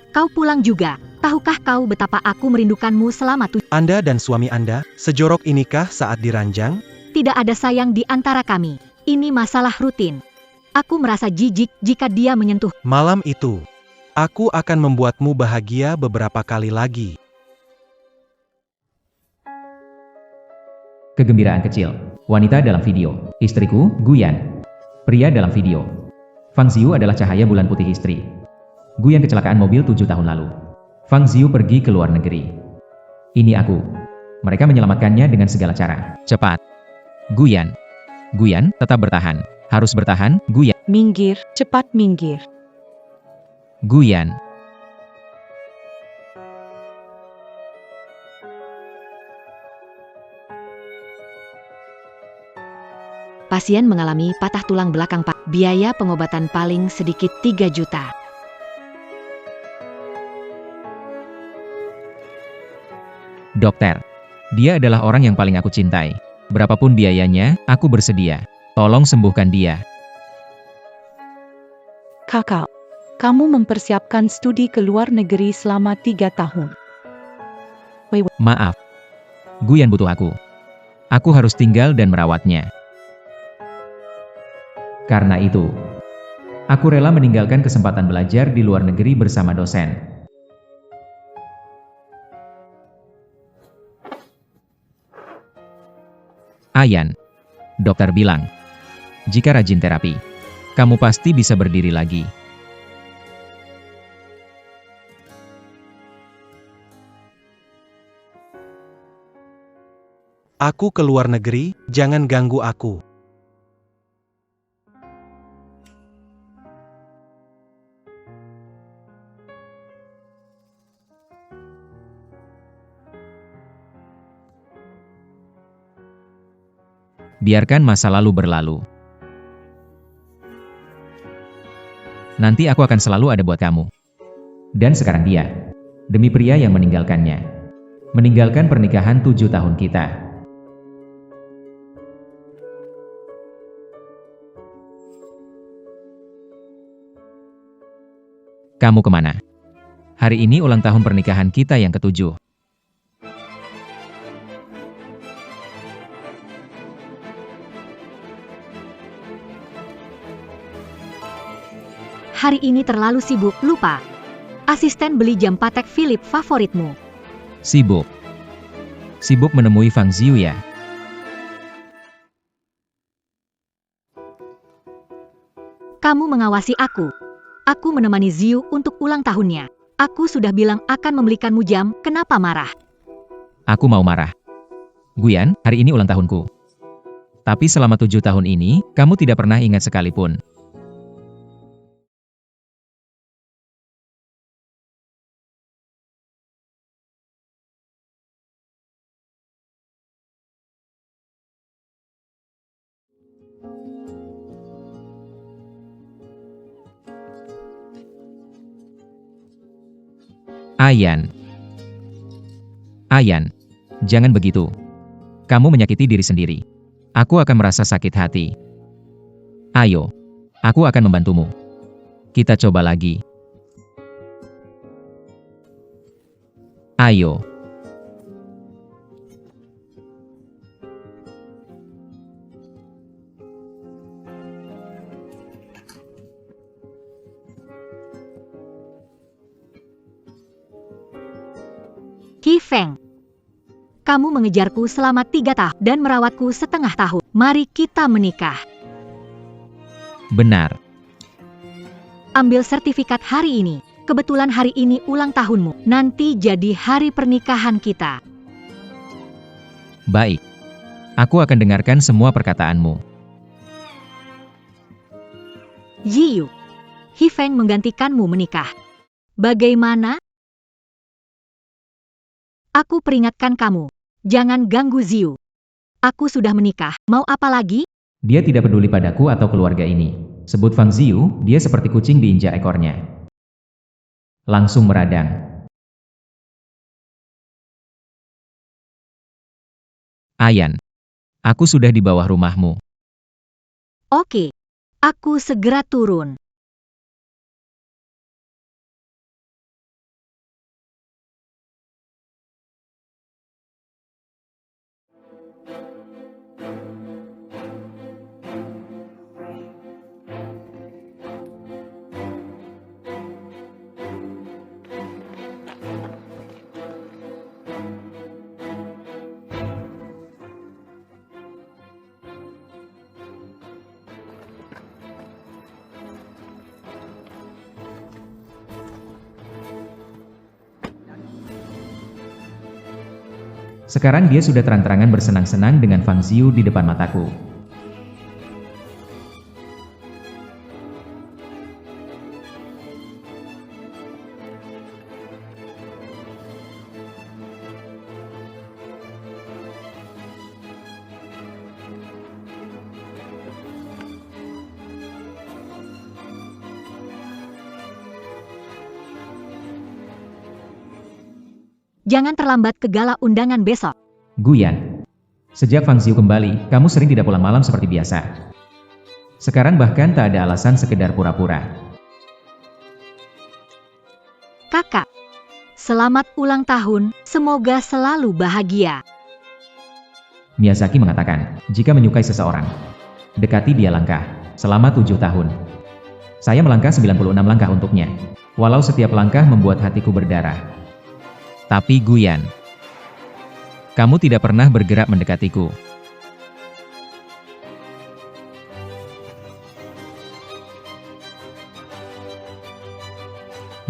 Kau pulang juga. Tahukah kau betapa aku merindukanmu selama Anda dan suami Anda, sejorok inikah saat diranjang? Tidak ada sayang di antara kami. Ini masalah rutin. Aku merasa jijik jika dia menyentuh. Malam itu, aku akan membuatmu bahagia beberapa kali lagi. Kegembiraan kecil. Wanita dalam video. Istriku, Guyan. Pria dalam video. Fang Ziyu adalah cahaya bulan putih istri. Guyan kecelakaan mobil 7 tahun lalu. Fang Ziyu pergi ke luar negeri. Ini aku. Mereka menyelamatkannya dengan segala cara. Cepat. Guyan. Guyan, tetap bertahan. Harus bertahan, Guyan. Minggir, cepat minggir. Guyan. Pasien mengalami patah tulang belakang. Biaya pengobatan paling sedikit 3 juta. Dokter. Dia adalah orang yang paling aku cintai. Berapapun biayanya, aku bersedia. Tolong sembuhkan dia. Kakak, kamu mempersiapkan studi ke luar negeri selama 3 tahun. Maaf. Guyan butuh aku. Aku harus tinggal dan merawatnya. Karena itu, aku rela meninggalkan kesempatan belajar di luar negeri bersama dosen. Ayan. Dokter bilang, jika rajin terapi, kamu pasti bisa berdiri lagi. Aku ke luar negeri, jangan ganggu aku. Biarkan masa lalu berlalu. Nanti aku akan selalu ada buat kamu. Dan sekarang dia. Demi pria yang meninggalkannya. Meninggalkan pernikahan 7 tahun kita. Kamu kemana? Hari ini ulang tahun pernikahan kita yang ke-7. Hari ini terlalu sibuk, lupa. Asisten beli jam Patek Philippe favoritmu. Sibuk. Sibuk menemui Fang Ziyu ya? Kamu mengawasi aku. Aku menemani Ziyu untuk ulang tahunnya. Aku sudah bilang akan membelikanmu jam, kenapa marah? Aku mau marah. Guyan, hari ini ulang tahunku. Tapi selama 7 tahun ini, kamu tidak pernah ingat sekalipun. Ayan. Ayan. Jangan begitu. Kamu menyakiti diri sendiri. Aku akan merasa sakit hati. Ayo. Aku akan membantumu. Kita coba lagi. Ayo. Qi Feng. Kamu mengejarku selama 3 tahun dan merawatku setengah tahun. Mari kita menikah. Benar. Ambil sertifikat hari ini. Kebetulan hari ini ulang tahunmu. Nanti jadi hari pernikahan kita. Baik. Aku akan dengarkan semua perkataanmu. Ziyu. Qi Feng menggantikanmu menikah. Bagaimana? Aku peringatkan kamu. Jangan ganggu Ziyu. Aku sudah menikah. Mau apa lagi? Dia tidak peduli padaku atau keluarga ini. Sebut Fang Ziyu, dia seperti kucing diinjak ekornya. Langsung meradang. Ayan. Aku sudah di bawah rumahmu. Oke. Aku segera turun. Sekarang dia sudah terang-terangan bersenang-senang dengan Fang Ziyu di depan mataku. Jangan terlambat ke gala undangan besok. Guyan. Sejak Fang Ziyu kembali, kamu sering tidak pulang malam seperti biasa. Sekarang bahkan tak ada alasan sekedar pura-pura. Kakak, selamat ulang tahun, semoga selalu bahagia. Miyazaki mengatakan, jika menyukai seseorang, dekati dia langkah, selama 7 tahun. Saya melangkah 96 langkah untuknya, walau setiap langkah membuat hatiku berdarah. Tapi Guyan, kamu tidak pernah bergerak mendekatiku.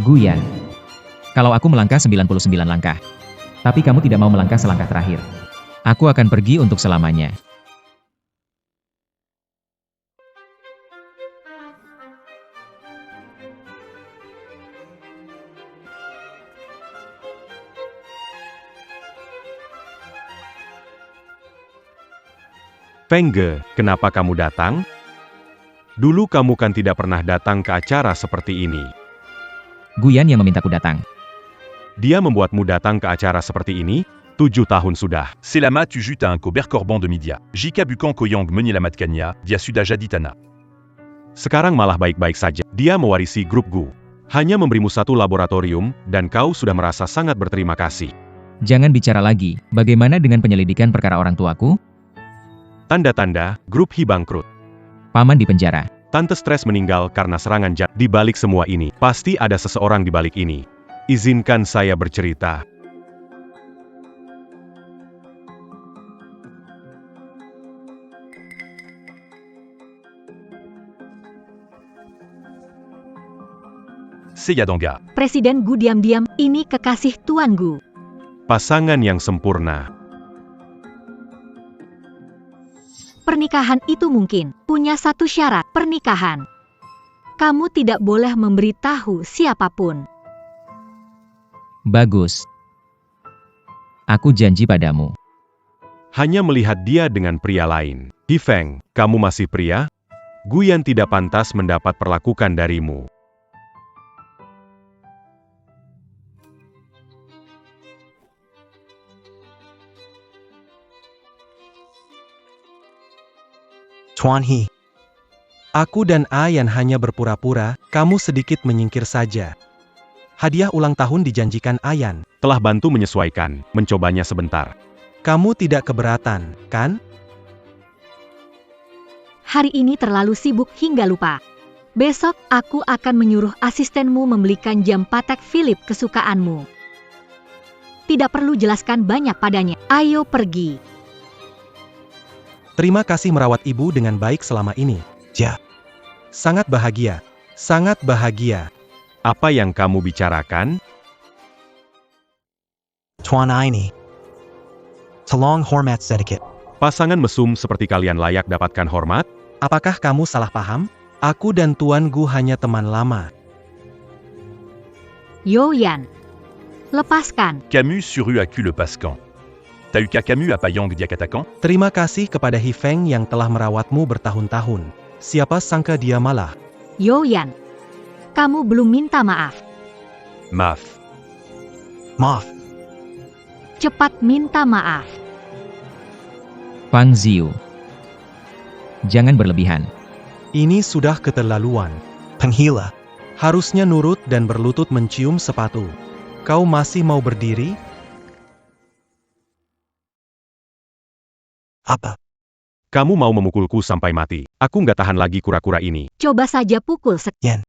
Guyan, kalau aku melangkah 99 langkah, tapi kamu tidak mau melangkah selangkah terakhir, aku akan pergi untuk selamanya. Feng Ge, kenapa kamu datang? Dulu kamu kan tidak pernah datang ke acara seperti ini. Guyan yang memintaku datang. Dia membuatmu datang ke acara seperti ini? 7 tahun sudah. C'est lama tu jutes à un cober corban de Midia. Jika bukan koyang menye la matkanya, dia sudah jadi tanah. Sekarang malah baik-baik saja. Dia mewarisi grup Gu. Hanya memberimu satu laboratorium, dan kau sudah merasa sangat berterima kasih. Jangan bicara lagi, bagaimana dengan penyelidikan perkara orang tuaku? Tanda-tanda, grup Hi bangkrut. Paman di penjara. Tante stres meninggal karena serangan jantung. Di balik semua ini, pasti ada seseorang di balik ini. Izinkan saya bercerita. Seyadanga. Presiden Gu diam-diam, ini kekasih Tuan Gu. Pasangan yang sempurna. Pernikahan itu mungkin punya satu syarat pernikahan. Kamu tidak boleh memberitahu siapapun. Bagus. Aku janji padamu. Hanya melihat dia dengan pria lain. Hi Feng, kamu masih pria? Guyan tidak pantas mendapat perlakukan darimu. Tuan He. Aku dan Ayan hanya berpura-pura, kamu sedikit menyingkir saja. Hadiah ulang tahun dijanjikan Ayan. Telah bantu menyesuaikan, mencobanya sebentar. Kamu tidak keberatan, kan? Hari ini terlalu sibuk hingga lupa. Besok aku akan menyuruh asistenmu membelikan jam Patek Philippe kesukaanmu. Tidak perlu jelaskan banyak padanya. Ayo pergi. Terima kasih merawat ibu dengan baik selama ini. Ya. Sangat bahagia. Sangat bahagia. Apa yang kamu bicarakan? Tuan ini. Tolong hormat sedikit. Pasangan mesum seperti kalian layak dapatkan hormat? Apakah kamu salah paham? Aku dan Tuan Gu hanya teman lama. Yoyan. Lepaskan. Camus sur eux a cul le pascan. T'as eu qu'à Camus à Payang Diakatakan? Terima kasih kepada Hi Feng yang telah merawatmu bertahun-tahun. Siapa sangka dia malah. Yoyan. Kamu belum minta maaf. Maaf. Maaf. Cepat minta maaf. Fang Ziyu. Jangan berlebihan. Ini sudah keterlaluan. Penghila. Harusnya nurut dan berlutut mencium sepatu. Kau masih mau berdiri? Apa? Kamu mau memukulku sampai mati. Aku nggak tahan lagi kura-kura ini. Coba saja pukul Yen.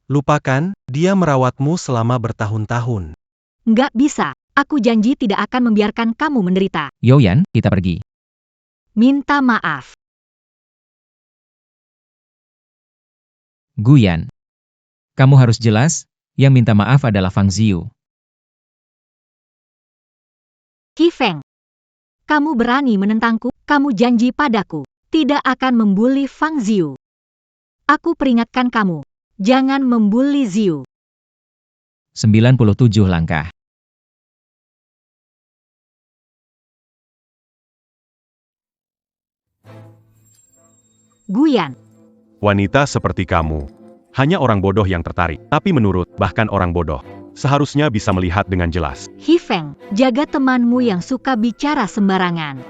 Lupakan, dia merawatmu selama bertahun-tahun. Nggak bisa. Aku janji tidak akan membiarkan kamu menderita. Yoyan, kita pergi. Minta maaf. Guyan. Kamu harus jelas, yang minta maaf adalah Fang Ziyu. Hifeng. Kamu berani menentangku, kamu janji padaku, tidak akan membuli Fang Ziyu. Aku peringatkan kamu, jangan membuli Ziyu. 97 langkah. Guyan. Wanita seperti kamu. Hanya orang bodoh yang tertarik. Tapi menurut, bahkan orang bodoh, seharusnya bisa melihat dengan jelas. Hifeng, jaga temanmu yang suka bicara sembarangan.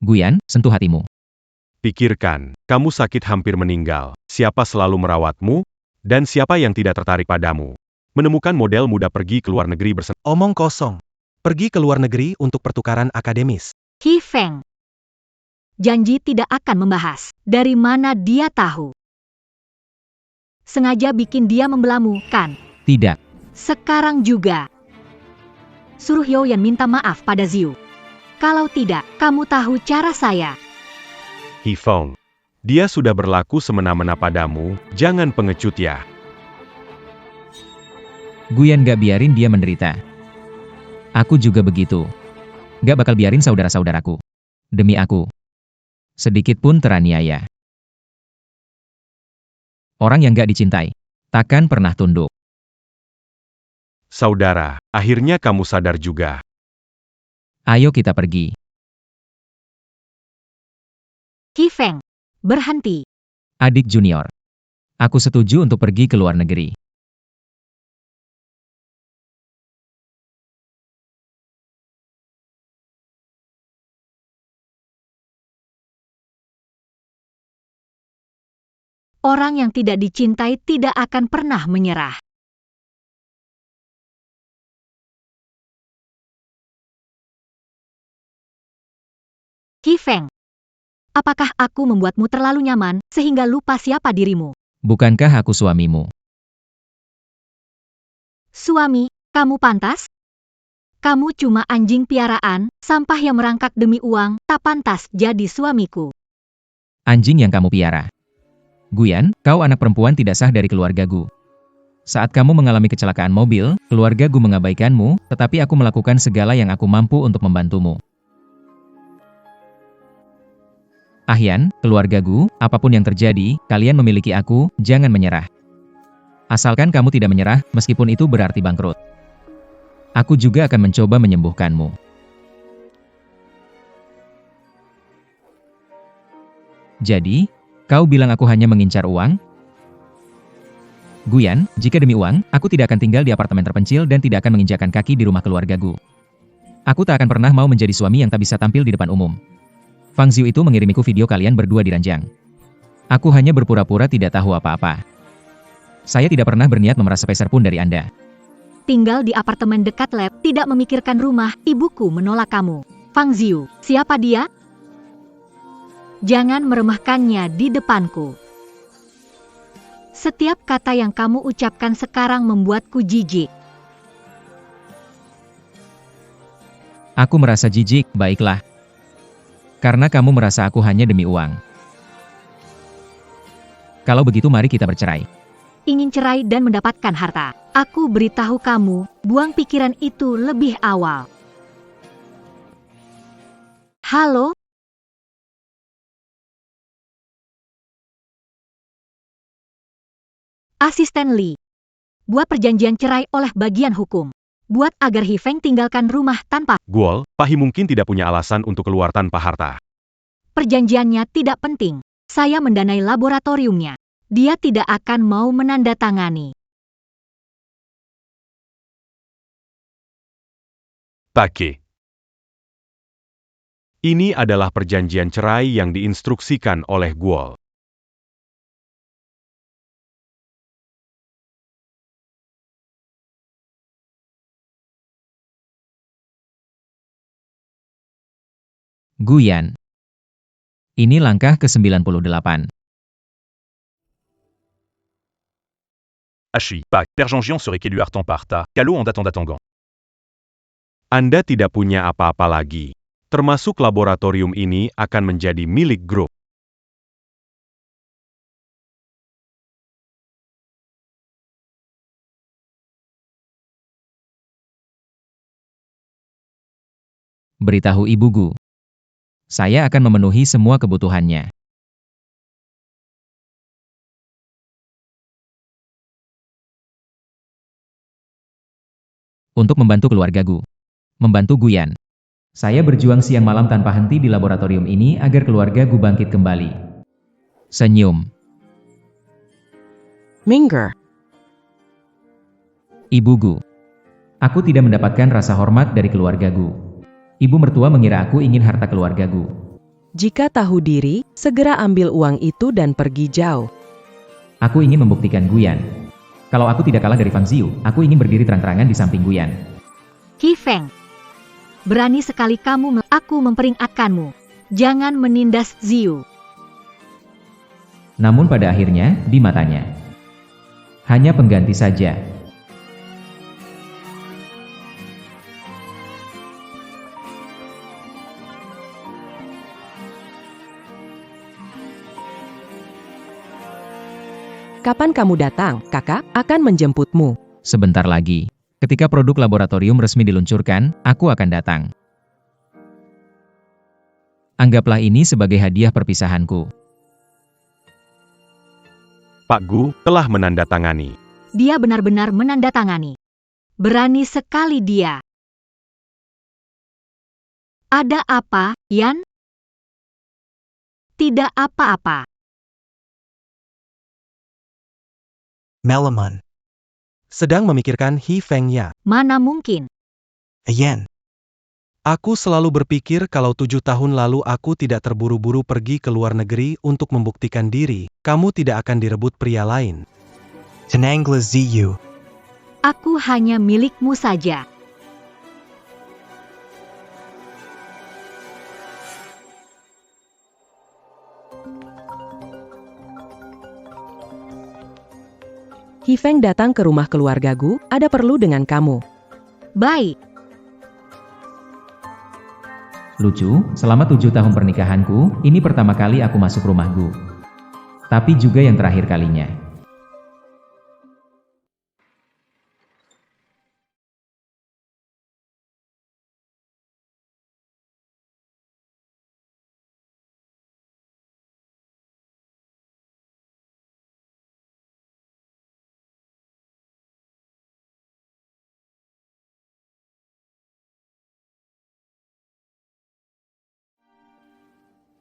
Guyan, sentuh hatimu. Pikirkan, kamu sakit hampir meninggal. Siapa selalu merawatmu? Dan siapa yang tidak tertarik padamu? Menemukan model muda pergi ke luar negeri bersama. Omong kosong. Pergi ke luar negeri untuk pertukaran akademis. Hifeng. Janji tidak akan membahas. Dari mana dia tahu? Sengaja bikin dia membelamu, kan? Tidak. Sekarang juga. Suruh Yoyan minta maaf pada Ziyu. Kalau tidak, kamu tahu cara saya. Hifeng. Dia sudah berlaku semena-mena padamu, jangan pengecut ya. Guyan gak biarin dia menderita. Aku juga begitu. Gak bakal biarin saudara-saudaraku. Demi aku. Sedikit pun teraniaya. Orang yang gak dicintai, takkan pernah tunduk. Saudara, akhirnya kamu sadar juga. Ayo kita pergi. Hifeng. Berhenti. Adik junior. Aku setuju untuk pergi ke luar negeri. Orang yang tidak dicintai tidak akan pernah menyerah. Hifeng. Apakah aku membuatmu terlalu nyaman, sehingga lupa siapa dirimu? Bukankah aku suamimu? Suami, kamu pantas? Kamu cuma anjing piaraan, sampah yang merangkak demi uang, tak pantas jadi suamiku. Anjing yang kamu piara. Guyan, kau anak perempuan tidak sah dari keluargaku. Saat kamu mengalami kecelakaan mobil, keluargaku mengabaikanmu, tetapi aku melakukan segala yang aku mampu untuk membantumu. Ahyan, keluargaku, apapun yang terjadi, kalian memiliki aku, jangan menyerah. Asalkan kamu tidak menyerah, meskipun itu berarti bangkrut. Aku juga akan mencoba menyembuhkanmu. Jadi, kau bilang aku hanya mengincar uang? Guyan, jika demi uang, aku tidak akan tinggal di apartemen terpencil dan tidak akan menginjakkan kaki di rumah keluargaku. Aku tak akan pernah mau menjadi suami yang tak bisa tampil di depan umum. Fang Ziyu itu mengirimiku video kalian berdua di ranjang. Aku hanya berpura-pura tidak tahu apa-apa. Saya tidak pernah berniat memeras sepeser pun dari Anda. Tinggal di apartemen dekat lab, tidak memikirkan rumah, ibuku menolak kamu. Fang Ziyu, siapa dia? Jangan meremehkannya di depanku. Setiap kata yang kamu ucapkan sekarang membuatku jijik. Aku merasa jijik, baiklah. Karena kamu merasa aku hanya demi uang. Kalau begitu mari kita bercerai. Ingin cerai dan mendapatkan harta. Aku beritahu kamu, buang pikiran itu lebih awal. Halo? Asisten Lee. Buat perjanjian cerai oleh bagian hukum. Buat agar Hifeng tinggalkan rumah tanpa. Guol, Pahi mungkin tidak punya alasan untuk keluar tanpa harta. Perjanjiannya tidak penting. Saya mendanai laboratoriumnya. Dia tidak akan mau menandatangani. Take. Ini adalah perjanjian cerai yang diinstruksikan oleh Guol. Guyan. Ini langkah ke-98. Ashi, Pak, Père Jean-Jian serait qu'élu Artan Parta, Kalo en datant d'Atangan. Anda tidak punya apa-apa lagi. Termasuk laboratorium ini akan menjadi milik grup. Beritahu Ibu Gu. Saya akan memenuhi semua kebutuhannya. Untuk membantu keluarga Gu. Membantu Guyan. Saya berjuang siang malam tanpa henti di laboratorium ini agar keluarga Gu bangkit kembali. Senyum. Minger. Ibu Gu. Aku tidak mendapatkan rasa hormat dari keluarga Gu. Ibu mertua mengira aku ingin harta keluarga Gu. Jika tahu diri, segera ambil uang itu dan pergi jauh. Aku ingin membuktikan Guyan. Kalau aku tidak kalah dari Fang Ziyu, aku ingin berdiri terang-terangan di samping Guyan. He Feng. Berani sekali kamu, aku memperingatkanmu. Jangan menindas Ziyu. Namun pada akhirnya, di matanya. Hanya pengganti saja. Kapan kamu datang, kakak akan menjemputmu. Sebentar lagi. Ketika produk laboratorium resmi diluncurkan, aku akan datang. Anggaplah ini sebagai hadiah perpisahanku. Pak Gu telah menandatangani. Dia benar-benar menandatangani. Berani sekali dia. Ada apa, Yan? Tidak apa-apa. Melamun. Sedang memikirkan He Feng ya. Mana mungkin? Again. Aku selalu berpikir kalau 7 tahun lalu aku tidak terburu-buru pergi ke luar negeri untuk membuktikan diri, kamu tidak akan direbut pria lain. Tenangla Ziyu. Aku hanya milikmu saja. He Feng datang ke rumah keluarga Gu, ada perlu dengan kamu. Baik. Lucu, selama 7 tahun pernikahanku, ini pertama kali aku masuk rumah Gu. Tapi juga yang terakhir kalinya.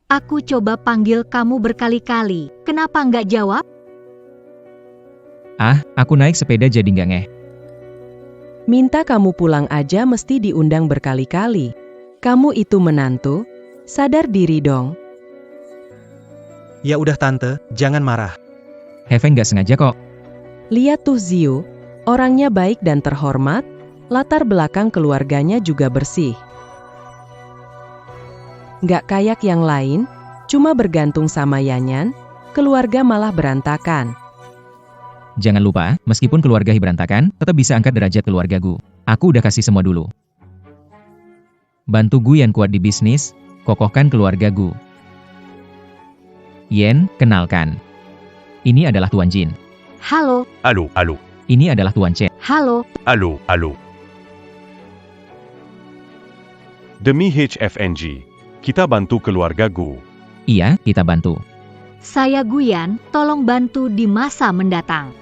Aku coba panggil kamu berkali-kali. Kenapa nggak jawab? Ah, aku naik sepeda jadi nggak ngeh. Minta kamu pulang aja mesti diundang berkali-kali. Kamu itu menantu, sadar diri dong. Ya udah tante, jangan marah. He Feng nggak sengaja kok. Lihat tuh Ziyu, orangnya baik dan terhormat, latar belakang keluarganya juga bersih. Nggak kayak yang lain, cuma bergantung sama Yanyan, keluarga malah berantakan. Jangan lupa, meskipun keluarga He berantakan, tetap bisa angkat derajat keluarga Gu. Aku udah kasih semua dulu. Bantu Gu yang kuat di bisnis, kokohkan keluarga Gu. Yen, kenalkan. Ini adalah Tuan Jin. Halo, Allô, allô, Ini adalah Tuan Chen. halo. allô, allô. Demi HFNG, kita bantu keluarga Gu. Iya, kita bantu. Saya Guyan, tolong bantu di masa mendatang.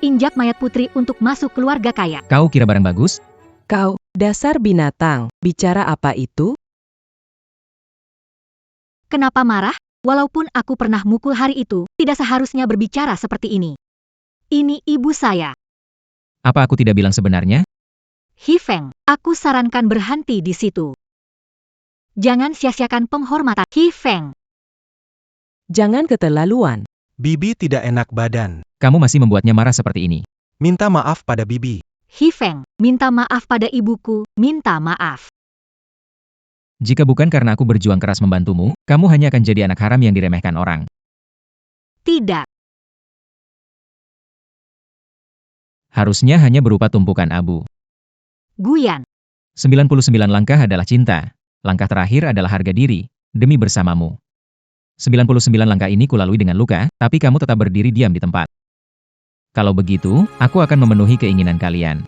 Injak mayat putri untuk masuk keluarga kaya. Kau kira barang bagus? Kau, dasar binatang, bicara apa itu? Kenapa marah? Walaupun aku pernah mukul hari itu, tidak seharusnya berbicara seperti ini. Ini ibu saya. Apa aku tidak bilang sebenarnya? He Feng, aku sarankan berhenti di situ. Jangan sia-siakan penghormatan. He Feng. Jangan keterlaluan. Bibi tidak enak badan. Kamu masih membuatnya marah seperti ini. Minta maaf pada Bibi. He Feng, minta maaf pada ibuku, minta maaf. Jika bukan karena aku berjuang keras membantumu, kamu hanya akan jadi anak haram yang diremehkan orang. Tidak. Harusnya hanya berupa tumpukan abu. Guyan. 99 langkah adalah cinta. Langkah terakhir adalah harga diri, demi bersamamu. 99 langkah ini kulalui dengan luka, tapi kamu tetap berdiri diam di tempat. Kalau begitu, aku akan memenuhi keinginan kalian.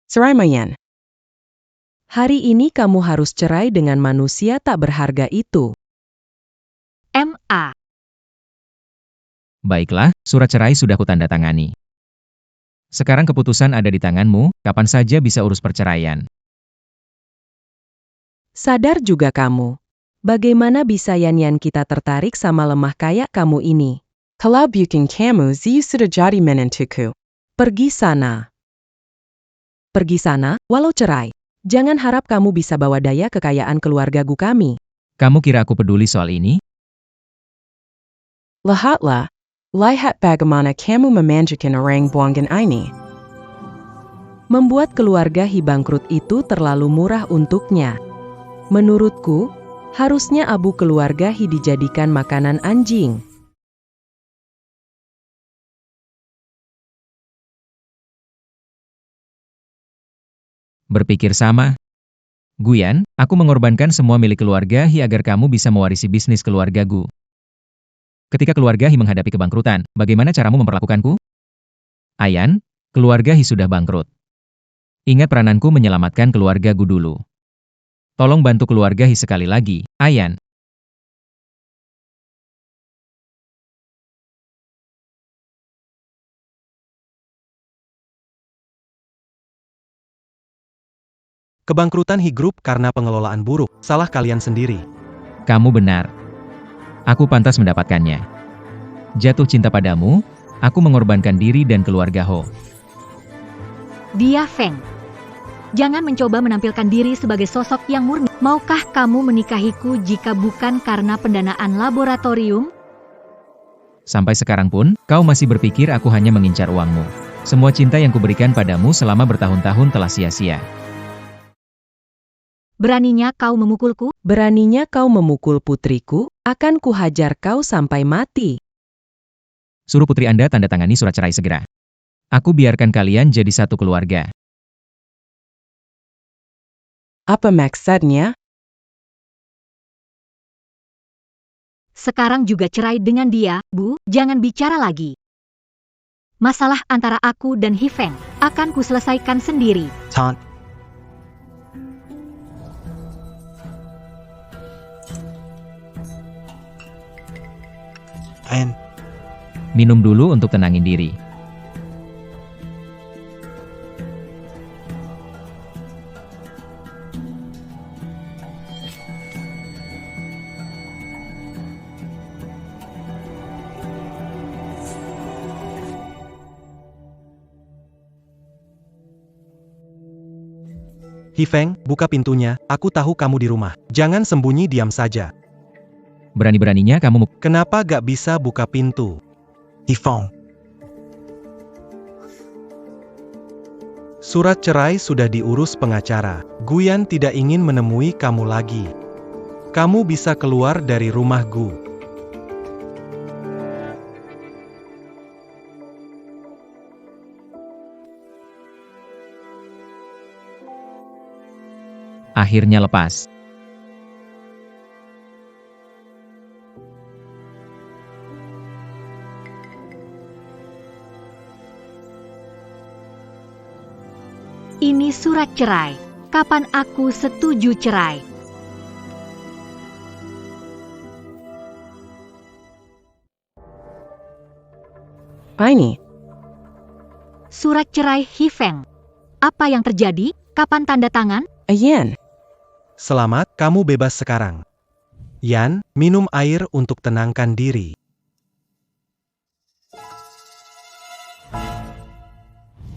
Seraimayan. Hari ini kamu harus cerai dengan manusia tak berharga itu. MA. Baiklah, surat cerai sudah kutandatangani. Sekarang keputusan ada di tanganmu, kapan saja bisa urus perceraian. Sadar juga kamu. Bagaimana bisa Yan kita tertarik sama lemah kayak kamu ini? Kalau bukan kamu, Ziyu sudah jadi menentuku. Pergi sana. Pergi sana, walau cerai. Jangan harap kamu bisa bawa daya kekayaan keluarga gu kami. Kamu kira aku peduli soal ini? Lihatlah. Lihat bagaimana kamu memanjakan orang buangan ini. Membuat keluarga Hi bangkrut itu terlalu murah untuknya. Menurutku, harusnya abu keluarga Hi dijadikan makanan anjing. Berpikir sama? Guyan, aku mengorbankan semua milik keluarga Hi agar kamu bisa mewarisi bisnis keluargaku. Ketika keluarga Hi menghadapi kebangkrutan, bagaimana caramu memperlakukanku? Ayan, keluarga Hi sudah bangkrut. Ingat perananku menyelamatkan keluargaku dulu. Tolong bantu keluarga Hi sekali lagi, Ayan. Kebangkrutan Hi Group karena pengelolaan buruk, salah kalian sendiri. Kamu benar. Aku pantas mendapatkannya. Jatuh cinta padamu, aku mengorbankan diri dan keluarga Ho. Dia Feng. Jangan mencoba menampilkan diri sebagai sosok yang murni. Maukah kamu menikahiku jika bukan karena pendanaan laboratorium? Sampai sekarang pun, kau masih berpikir aku hanya mengincar uangmu. Semua cinta yang kuberikan padamu selama bertahun-tahun telah sia-sia. Beraninya kau memukulku? Beraninya kau memukul putriku, akan kuhajar kau sampai mati. Suruh putri Anda tanda tangani surat cerai segera. Aku biarkan kalian jadi satu keluarga. Apa maksudnya? Sekarang juga cerai dengan dia, Bu. Jangan bicara lagi. Masalah antara aku dan Hi Feng akan kuselesaikan sendiri. Tant. Ayan. Minum dulu untuk tenangin diri. Hi Feng, buka pintunya, aku tahu kamu di rumah. Jangan sembunyi diam saja. Berani-beraninya kamu Kenapa gak bisa buka pintu? Hi Feng. Surat cerai sudah diurus pengacara. Guyan tidak ingin menemui kamu lagi. Kamu bisa keluar dari rumah Gu. akhirnya lepas. Ini surat cerai. Kapan aku setuju cerai? Ini. Surat cerai Hi Feng. Apa yang terjadi? Kapan tanda tangan? Ayan. Selamat, kamu bebas sekarang. Yan, minum air untuk tenangkan diri.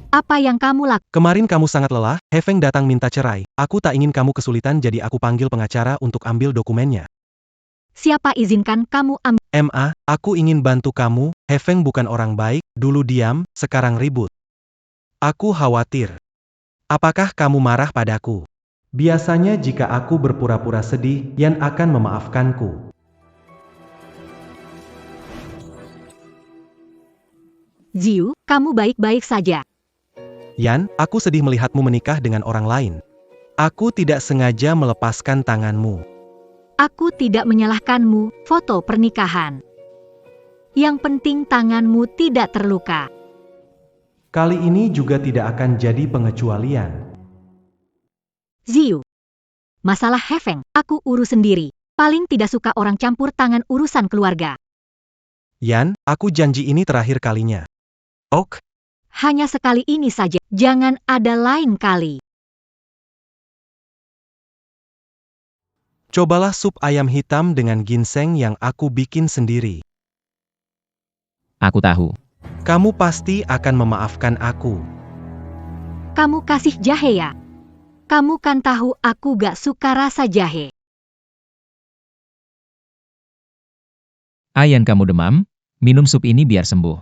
Apa yang kamu lakukan? Kemarin kamu sangat lelah, Hefeng datang minta cerai. Aku tak ingin kamu kesulitan jadi aku panggil pengacara untuk ambil dokumennya. Siapa izinkan kamu ambil? MA, aku ingin bantu kamu, Hefeng bukan orang baik, dulu diam, sekarang ribut. Aku khawatir. Apakah kamu marah padaku? Biasanya jika aku berpura-pura sedih, Yan akan memaafkanku. Ziyu, kamu baik-baik saja. Yan, aku sedih melihatmu menikah dengan orang lain. Aku tidak sengaja melepaskan tanganmu. Aku tidak menyalahkanmu, foto pernikahan. Yang penting tanganmu tidak terluka. Kali ini juga tidak akan jadi pengecualian. Ziyu. Masalah Hefeng, aku urus sendiri. Paling tidak suka orang campur tangan urusan keluarga. Yan, aku janji ini terakhir kalinya. Ok, Hanya sekali ini saja, jangan ada lain kali. cobalah sup ayam hitam dengan ginseng yang aku bikin sendiri. Aku tahu. Kamu pasti akan memaafkan aku. Kamu kasih jahe ya? Kamu kan tahu aku gak suka rasa jahe. Ayan, kamu demam? Minum sup ini biar sembuh.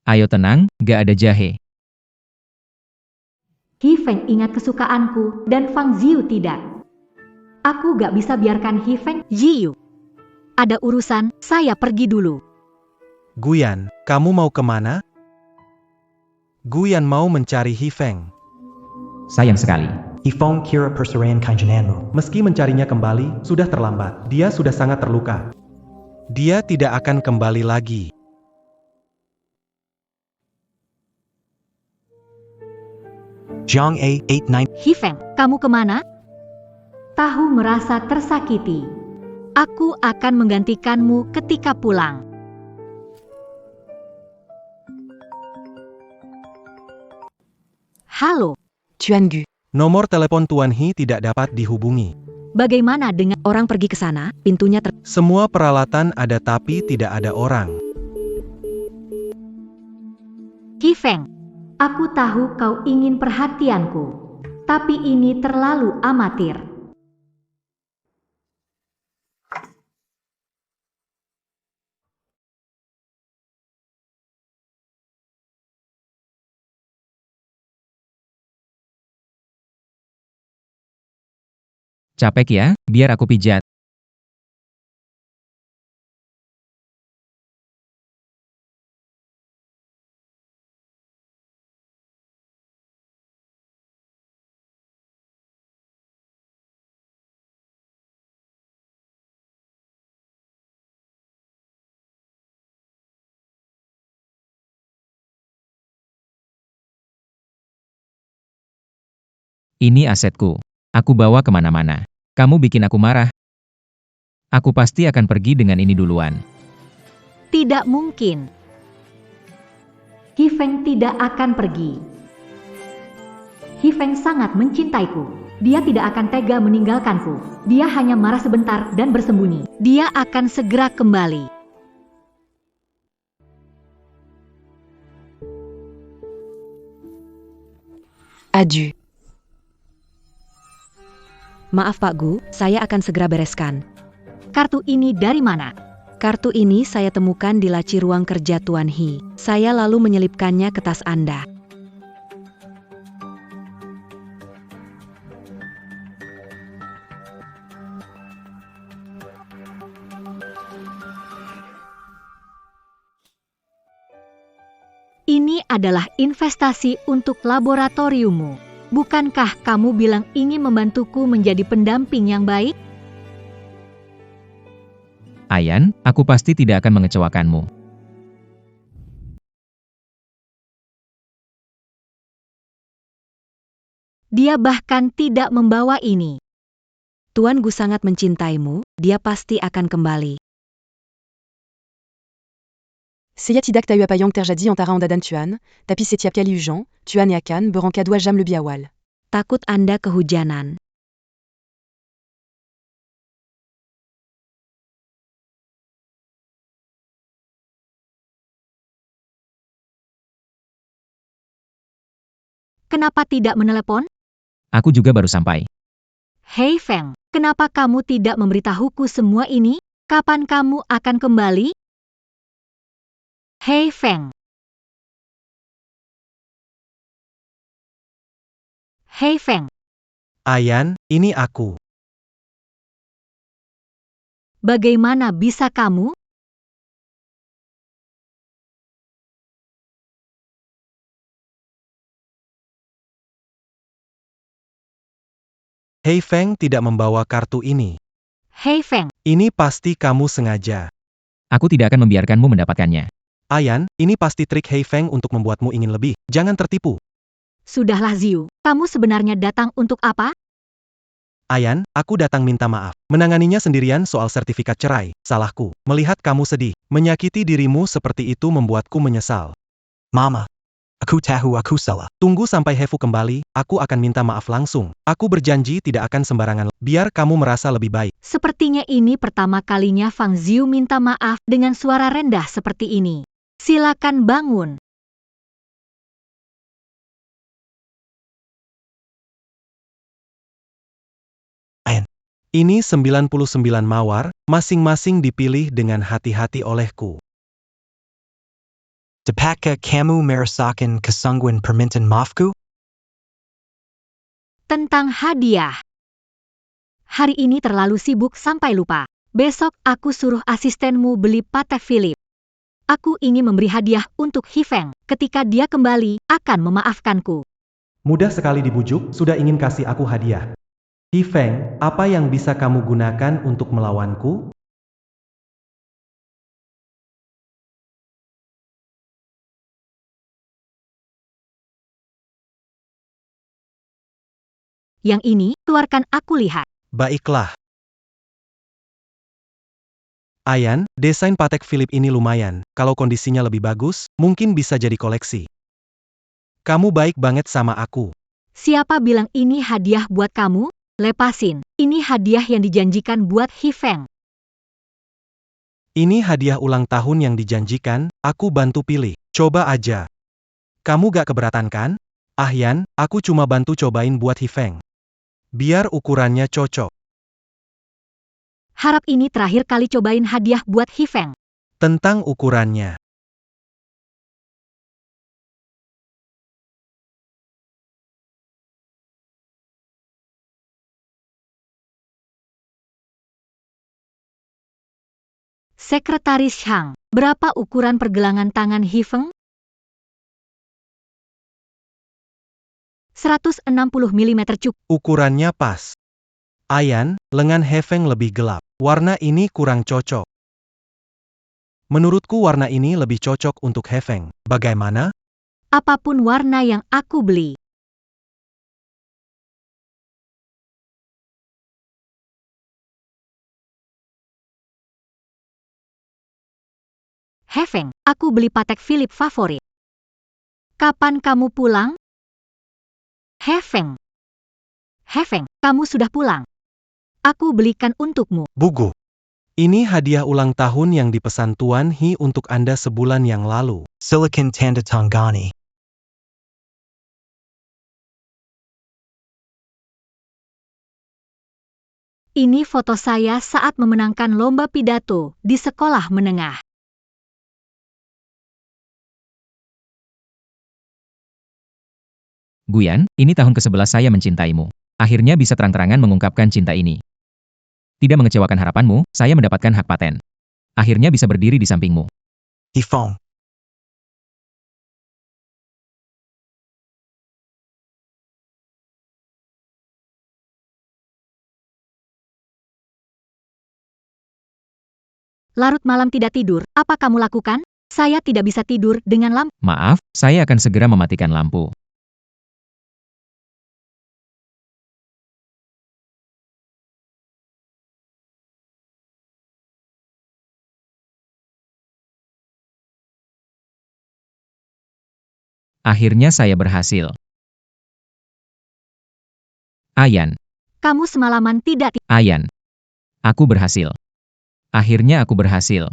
Ayo tenang, gak ada jahe. Hifeng ingat kesukaanku, dan Fang Ziyu tidak. Aku gak bisa biarkan Hifeng, Ziyu. Ada urusan, saya pergi dulu. Guyan, kamu mau kemana? Guyan mau mencari Hifeng. Sayang sekali. Ifong kira perserahan kanjenanmu. Meski mencarinya kembali, sudah terlambat. Dia sudah sangat terluka. Dia tidak akan kembali lagi. Jiang A89. Hifeng, kamu kemana? Tahu merasa tersakiti. Aku akan menggantikanmu ketika pulang. Halo, Tuangu, Nomor telepon Tuan He tidak dapat dihubungi. bagaimana dengan orang pergi ke sana, pintunya Semua peralatan ada tapi tidak ada orang. Hifeng? Aku tahu kau ingin perhatianku, tapi ini terlalu amatir. Capek ya, biar aku pijat. Ini asetku. Aku bawa kemana-mana. Kamu bikin aku marah. Aku pasti akan pergi dengan ini duluan. Tidak mungkin. Hifeng tidak akan pergi. Hifeng sangat mencintaiku. Dia tidak akan tega meninggalkanku. Dia hanya marah sebentar dan bersembunyi. Dia akan segera kembali. Adieu. Maaf Pak Gu, saya akan segera bereskan. Kartu ini dari mana? Kartu ini saya temukan di laci ruang kerja Tuan He. Saya lalu menyelipkannya ke tas Anda. Ini adalah investasi untuk laboratoriummu. Bukankah kamu bilang ingin membantuku menjadi pendamping yang baik? Ayan, aku pasti tidak akan mengecewakanmu. Dia bahkan tidak membawa ini. Tuan Gu sangat mencintaimu, dia pasti akan kembali. Seyatidak tayu apayang terjadi antara Ondadan Tuan, tapi setiap kali hujan, Tuan akan berangkat dua jam lebih awal. Takut Anda kehujanan. Kenapa tidak menelepon? Aku juga baru sampai. Hei Feng, kenapa kamu tidak memberitahuku semua ini? Kapan kamu akan kembali? Hei Feng, Hei Feng, Ayan, ini aku. bagaimana bisa kamu? Hei Feng tidak membawa kartu ini. Hei Feng, Ini pasti kamu sengaja. Aku tidak akan membiarkanmu mendapatkannya. Ayan, ini pasti trik Hei Feng untuk membuatmu ingin lebih. Jangan tertipu. sudahlah Ziu, kamu sebenarnya datang untuk apa? Ayan, aku datang minta maaf. Menanganinya sendirian soal sertifikat cerai. Salahku. Melihat kamu sedih, menyakiti dirimu seperti itu membuatku menyesal. Mama. Aku tahu aku salah. Tunggu sampai Hefu kembali, aku akan minta maaf langsung. Aku berjanji tidak akan sembarangan, biar kamu merasa lebih baik. Sepertinya ini pertama kalinya Fang Ziu minta maaf dengan suara rendah seperti ini. Silakan bangun. Ini 99 mawar, masing-masing dipilih dengan hati-hati olehku. Dapatkah kamu merasakan kesungguhan permintaan maafku? Tentang hadiah. Hari ini terlalu sibuk sampai lupa. Besok aku suruh asistenmu beli Patek Philippe. Aku ingin memberi hadiah untuk Hei Feng. Ketika dia kembali, akan memaafkanku. Mudah sekali dibujuk, sudah ingin kasih aku hadiah. Hei Feng, apa yang bisa kamu gunakan untuk melawanku? Yang ini, keluarkan aku lihat. Baiklah. Ayan, desain Patek Philippe ini lumayan. Kalau kondisinya lebih bagus, mungkin bisa jadi koleksi. Kamu baik banget sama aku. Siapa bilang ini hadiah buat kamu? Lepasin. Ini hadiah yang dijanjikan buat Hei Feng. Ini hadiah ulang tahun yang dijanjikan, aku bantu pilih. Coba aja. Kamu gak keberatan kan? Yan, aku cuma bantu cobain buat Hei Feng. Biar ukurannya cocok. Harap ini terakhir kali cobain hadiah buat Hei Feng. Tentang ukurannya. Sekretaris Chang, berapa ukuran pergelangan tangan Hei Feng? 160 mm cukup. Ukurannya pas. Ayan, lengan Hei Feng lebih gelap. Warna ini kurang cocok. Menurutku warna ini lebih cocok untuk Hei Feng. Bagaimana? Apapun warna yang aku beli. Hei Feng, aku beli Patek Philippe favorit. Kapan kamu pulang? Hei Feng. Hei Feng, kamu sudah pulang. Aku belikan untukmu. Bugu. Ini hadiah ulang tahun yang dipesan Tuan Hei untuk Anda sebulan yang lalu. Silicon tanda tangani. Ini foto saya saat memenangkan lomba pidato di sekolah menengah. Guyan, ini tahun ke-11 saya mencintaimu. Akhirnya bisa terang-terangan mengungkapkan cinta ini. Tidak mengecewakan harapanmu, saya mendapatkan hak paten. Akhirnya bisa berdiri di sampingmu. Hei Feng. Larut malam tidak tidur, apa kamu lakukan? Saya tidak bisa tidur dengan lampu. Maaf, saya akan segera mematikan lampu. Akhirnya saya berhasil. Ayan, Kamu semalaman tidak tidur. Ayan. Aku berhasil. Akhirnya aku berhasil.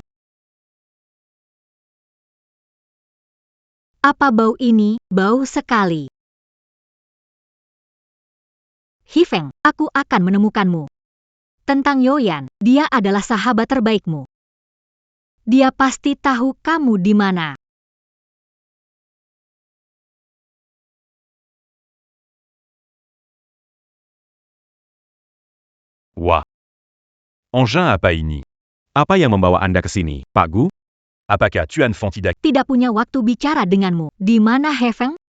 Apa bau ini? Bau sekali. Hei Feng, aku akan menemukanmu. Tentang Yoyan, dia adalah sahabat terbaikmu. Dia pasti tahu kamu di mana. Wah. Engin apa ini? Apa yang membawa Anda ke sini, Pak Gu? Apakah Tuan Fantidak? Tidak punya waktu bicara denganmu. Di mana Hefeng?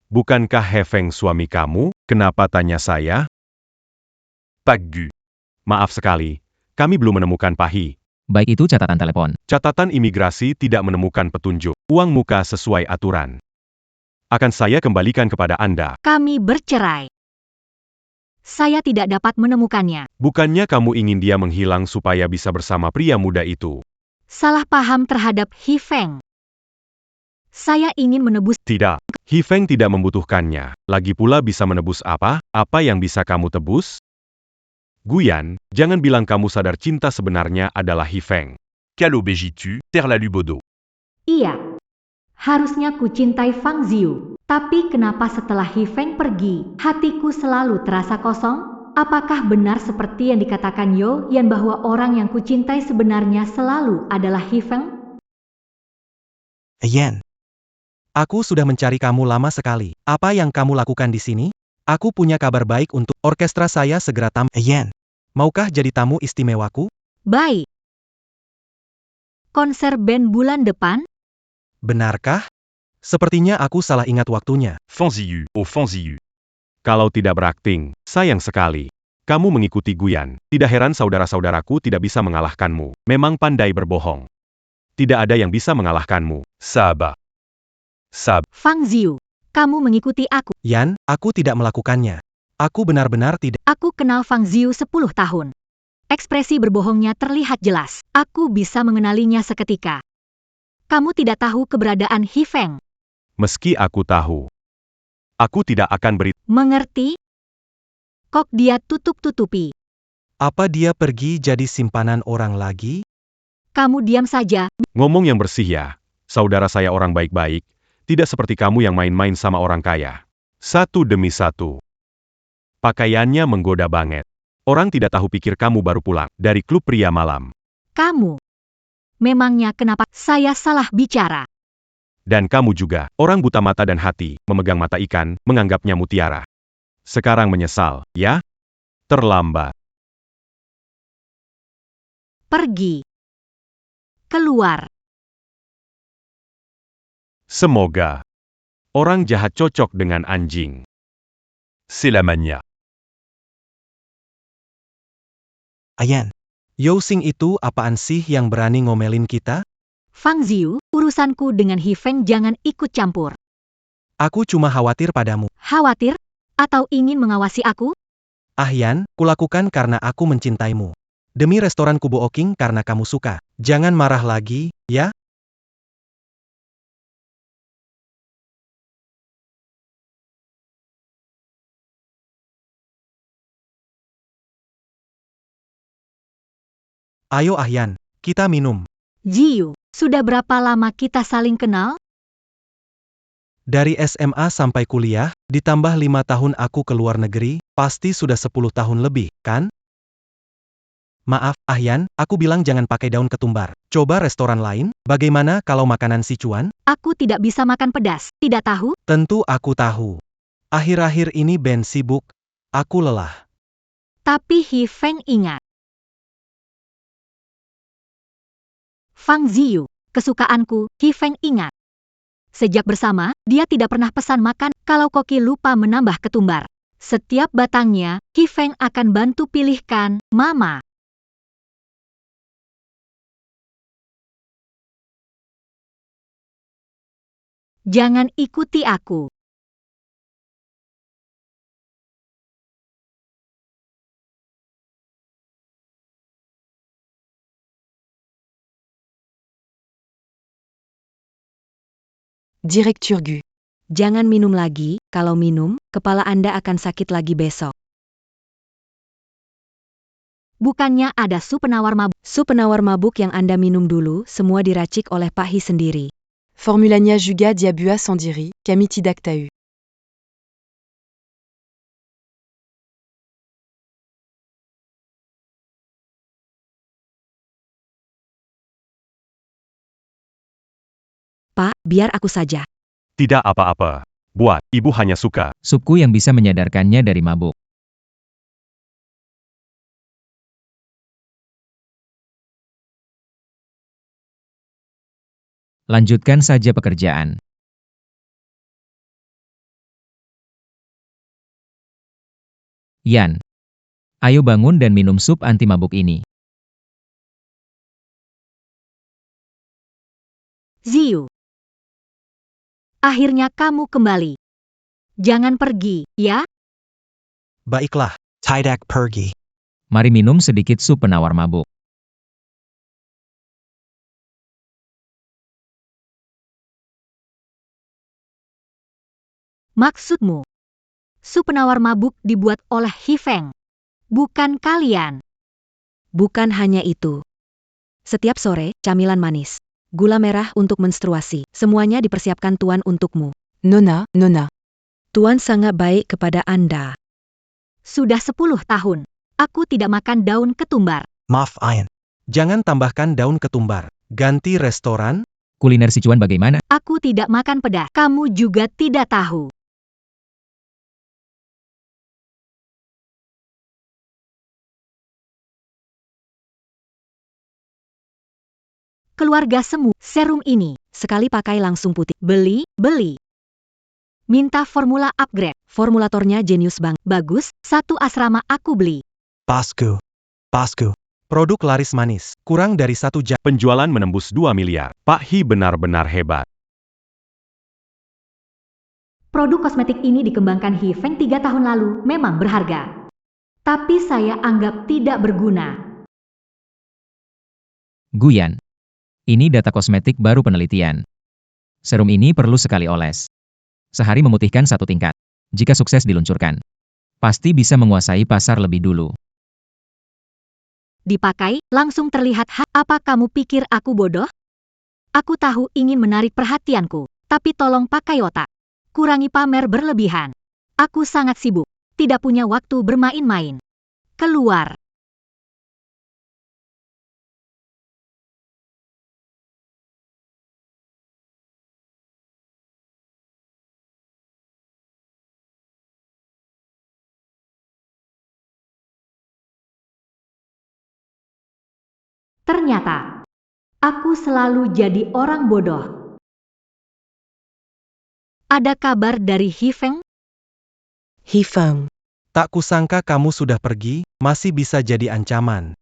Bukankah Hefeng suami kamu? Kenapa tanya saya? Pak Gu. Maaf sekali, kami belum menemukan Pak Hi. Baik, itu catatan telepon. Catatan imigrasi tidak menemukan petunjuk uang muka sesuai aturan. Akan saya kembalikan kepada Anda. Kami bercerai. Saya tidak dapat menemukannya. Bukannya kamu ingin dia menghilang supaya bisa bersama pria muda itu? Salah paham terhadap Hifeng. Saya ingin menebus. Tidak, Hifeng tidak membutuhkannya. Lagi pula bisa menebus apa? Apa yang bisa kamu tebus? Guyan, jangan bilang kamu sadar cinta sebenarnya adalah Hifeng. Quelle obéis tu, terre la lubodo? Iya. Harusnya ku cintai Fang Ziyu. Tapi kenapa setelah Hifeng pergi, hatiku selalu terasa kosong? Apakah benar seperti yang dikatakan Yo Yan bahwa orang yang kucintai sebenarnya selalu adalah Hifeng? Yan. Aku sudah mencari kamu lama sekali. Apa yang kamu lakukan di sini? Aku punya kabar baik untuk orkestra saya segera Yan. Maukah jadi tamu istimewaku? Baik. Konser band bulan depan? Benarkah? Sepertinya aku salah ingat waktunya. Fanziyu, oh Fanziyu. Kalau tidak berakting, sayang sekali. Kamu mengikuti Guyan. Tidak heran saudara-saudaraku tidak bisa mengalahkanmu. Memang pandai berbohong. Tidak ada yang bisa mengalahkanmu. Saba. Fang Ziyu, kamu mengikuti aku. Yan, aku tidak melakukannya. Aku benar-benar tidak. Aku kenal Fang Ziyu 10 tahun. Ekspresi berbohongnya terlihat jelas. Aku bisa mengenalinya seketika. Kamu tidak tahu keberadaan Hifeng. Meski aku tahu. Aku tidak akan beri. Mengerti? Kok dia tutup-tutupi. Apa dia pergi jadi simpanan orang lagi? Kamu diam saja. Ngomong yang bersih ya. Saudara saya orang baik-baik. Tidak seperti kamu yang main-main sama orang kaya. Satu demi satu. Pakaiannya menggoda banget. Orang tidak tahu pikir kamu baru pulang dari klub pria malam. Kamu. Memangnya kenapa saya salah bicara? Dan kamu juga, orang buta mata dan hati, memegang mata ikan, menganggapnya mutiara. Sekarang menyesal, ya? Terlambat. Pergi. Keluar. Semoga. Orang jahat cocok dengan anjing. C'est la mania. Ayan. Yo Sing itu apaan sih yang berani ngomelin kita? Fang Ziyu, urusanku dengan Hifeng jangan ikut campur. Aku cuma khawatir padamu. Khawatir? Atau ingin mengawasi aku? Yan, kulakukan karena aku mencintaimu. Demi restoran Kubo Oking karena kamu suka. Jangan marah lagi, ya? Ayo Yan, kita minum. Jiyu, sudah berapa lama kita saling kenal? Dari SMA sampai kuliah, ditambah 5 tahun aku ke luar negeri, pasti sudah 10 tahun lebih, kan? Maaf, Yan, aku bilang jangan pakai daun ketumbar. Coba restoran lain, bagaimana kalau makanan Sichuan? Aku tidak bisa makan pedas, tidak tahu? Tentu aku tahu. Akhir-akhir ini Ben sibuk, aku lelah. Tapi Hifeng ingat. Fang Ziyu, kesukaanku, Hifeng ingat. Sejak bersama, dia tidak pernah pesan makan kalau koki lupa menambah ketumbar. Setiap batangnya, Hifeng akan bantu pilihkan, Mama. Jangan ikuti aku. Directeur Gu. Jangan minum lagi, kalau minum, kepala Anda akan sakit lagi besok. Bukannya ada sup penawar mabuk. Sup penawar mabuk yang Anda minum dulu, semua diracik oleh Pak Hi sendiri. Formulania Juga Diabua Sandiri, Kamiti Daktau. Pak, biar aku saja. Tidak apa-apa. Buat, ibu hanya suka. Supku yang bisa menyadarkannya dari mabuk. Lanjutkan saja pekerjaan. Yan, ayo bangun dan minum sup anti mabuk ini. Ziyu. Akhirnya kamu kembali. Jangan pergi, ya? Baiklah, tidak pergi. Mari minum sedikit sup penawar mabuk. Maksudmu, sup penawar mabuk dibuat oleh Hifeng, bukan kalian. Bukan hanya itu. Setiap sore, camilan manis. Gula merah untuk menstruasi. Semuanya dipersiapkan Tuan untukmu. Nona, Nona. Tuan sangat baik kepada Anda. Sudah 10 tahun. Aku tidak makan daun ketumbar. Maaf Ayan. Jangan tambahkan daun ketumbar. Ganti restoran? Kuliner Sichuan bagaimana? Aku tidak makan pedas. Kamu juga tidak tahu. Keluarga semu, serum ini. Sekali pakai langsung putih. Beli. Minta formula upgrade. Formulatornya jenius banget. Bagus, satu asrama aku beli. Basku. Produk laris manis. Kurang dari 1 jam. Penjualan menembus 2 miliar. Pak Hi benar-benar hebat. Produk kosmetik ini dikembangkan Hifeng 3 tahun lalu, memang berharga. Tapi saya anggap tidak berguna. Guyan. Ini data kosmetik baru penelitian. Serum ini perlu sekali oles. Sehari memutihkan 1 tingkat. Jika sukses diluncurkan, pasti bisa menguasai pasar lebih dulu. Dipakai, langsung terlihat apa kamu pikir aku bodoh? Aku tahu ingin menarik perhatianku, tapi tolong pakai otak. Kurangi pamer berlebihan. Aku sangat sibuk, tidak punya waktu bermain-main. Keluar. Ternyata, aku selalu jadi orang bodoh. Ada kabar dari Hifeng? Hifeng. Tak kusangka kamu sudah pergi, masih bisa jadi ancaman.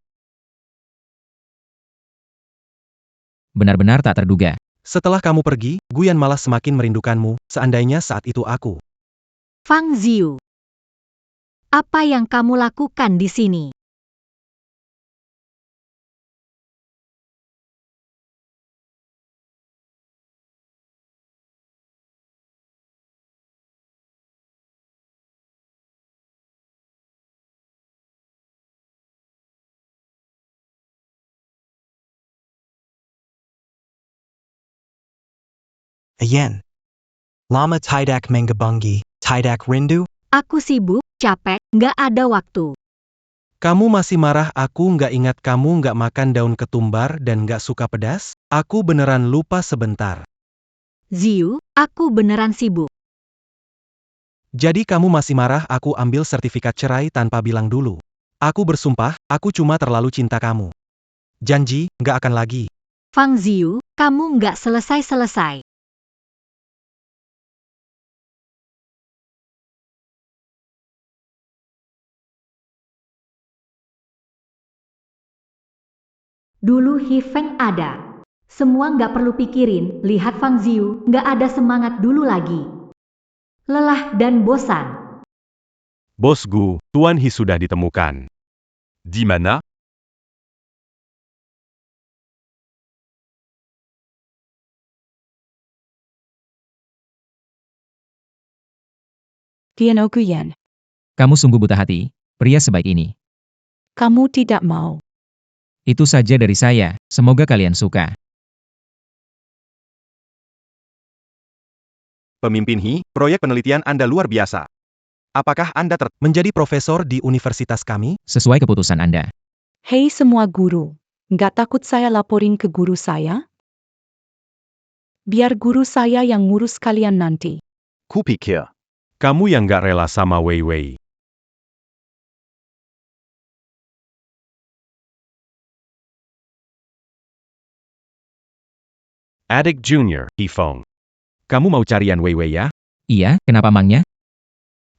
Benar-benar tak terduga. Setelah kamu pergi, Guyan malah semakin merindukanmu, seandainya saat itu aku. Fang Ziyu. Apa yang kamu lakukan di sini? Ayan. Lama tidak mengebungi, tidak rindu? Aku sibuk, capek, nggak ada waktu. Kamu masih marah aku nggak ingat kamu nggak makan daun ketumbar dan nggak suka pedas? Aku beneran lupa sebentar. Ziyu, aku beneran sibuk. Jadi kamu masih marah aku ambil sertifikat cerai tanpa bilang dulu. Aku bersumpah, aku cuma terlalu cinta kamu. Janji, nggak akan lagi. Fang Ziyu, kamu nggak selesai-selesai. Dulu Hifeng ada. Semua nggak perlu pikirin, lihat Fang Ziyu, nggak ada semangat dulu lagi. Lelah dan bosan. Bos Gu, Tuan Hi sudah ditemukan. Di mana? Tiano Guyan. Kamu sungguh buta hati, pria sebaik ini. Kamu tidak mau. Itu saja dari saya, semoga kalian suka. Pemimpin Hi, proyek penelitian Anda luar biasa. Apakah Anda Menjadi profesor di universitas kami? Sesuai keputusan Anda. Hei semua guru, nggak takut saya laporin ke guru saya? Biar guru saya yang ngurus kalian nanti. kupikir? Kamu yang gak rela sama Wei Wei. Adik Junior, He Feng. Kamu mau cari Yan Weiwei ya? Iya, kenapa Mangnya?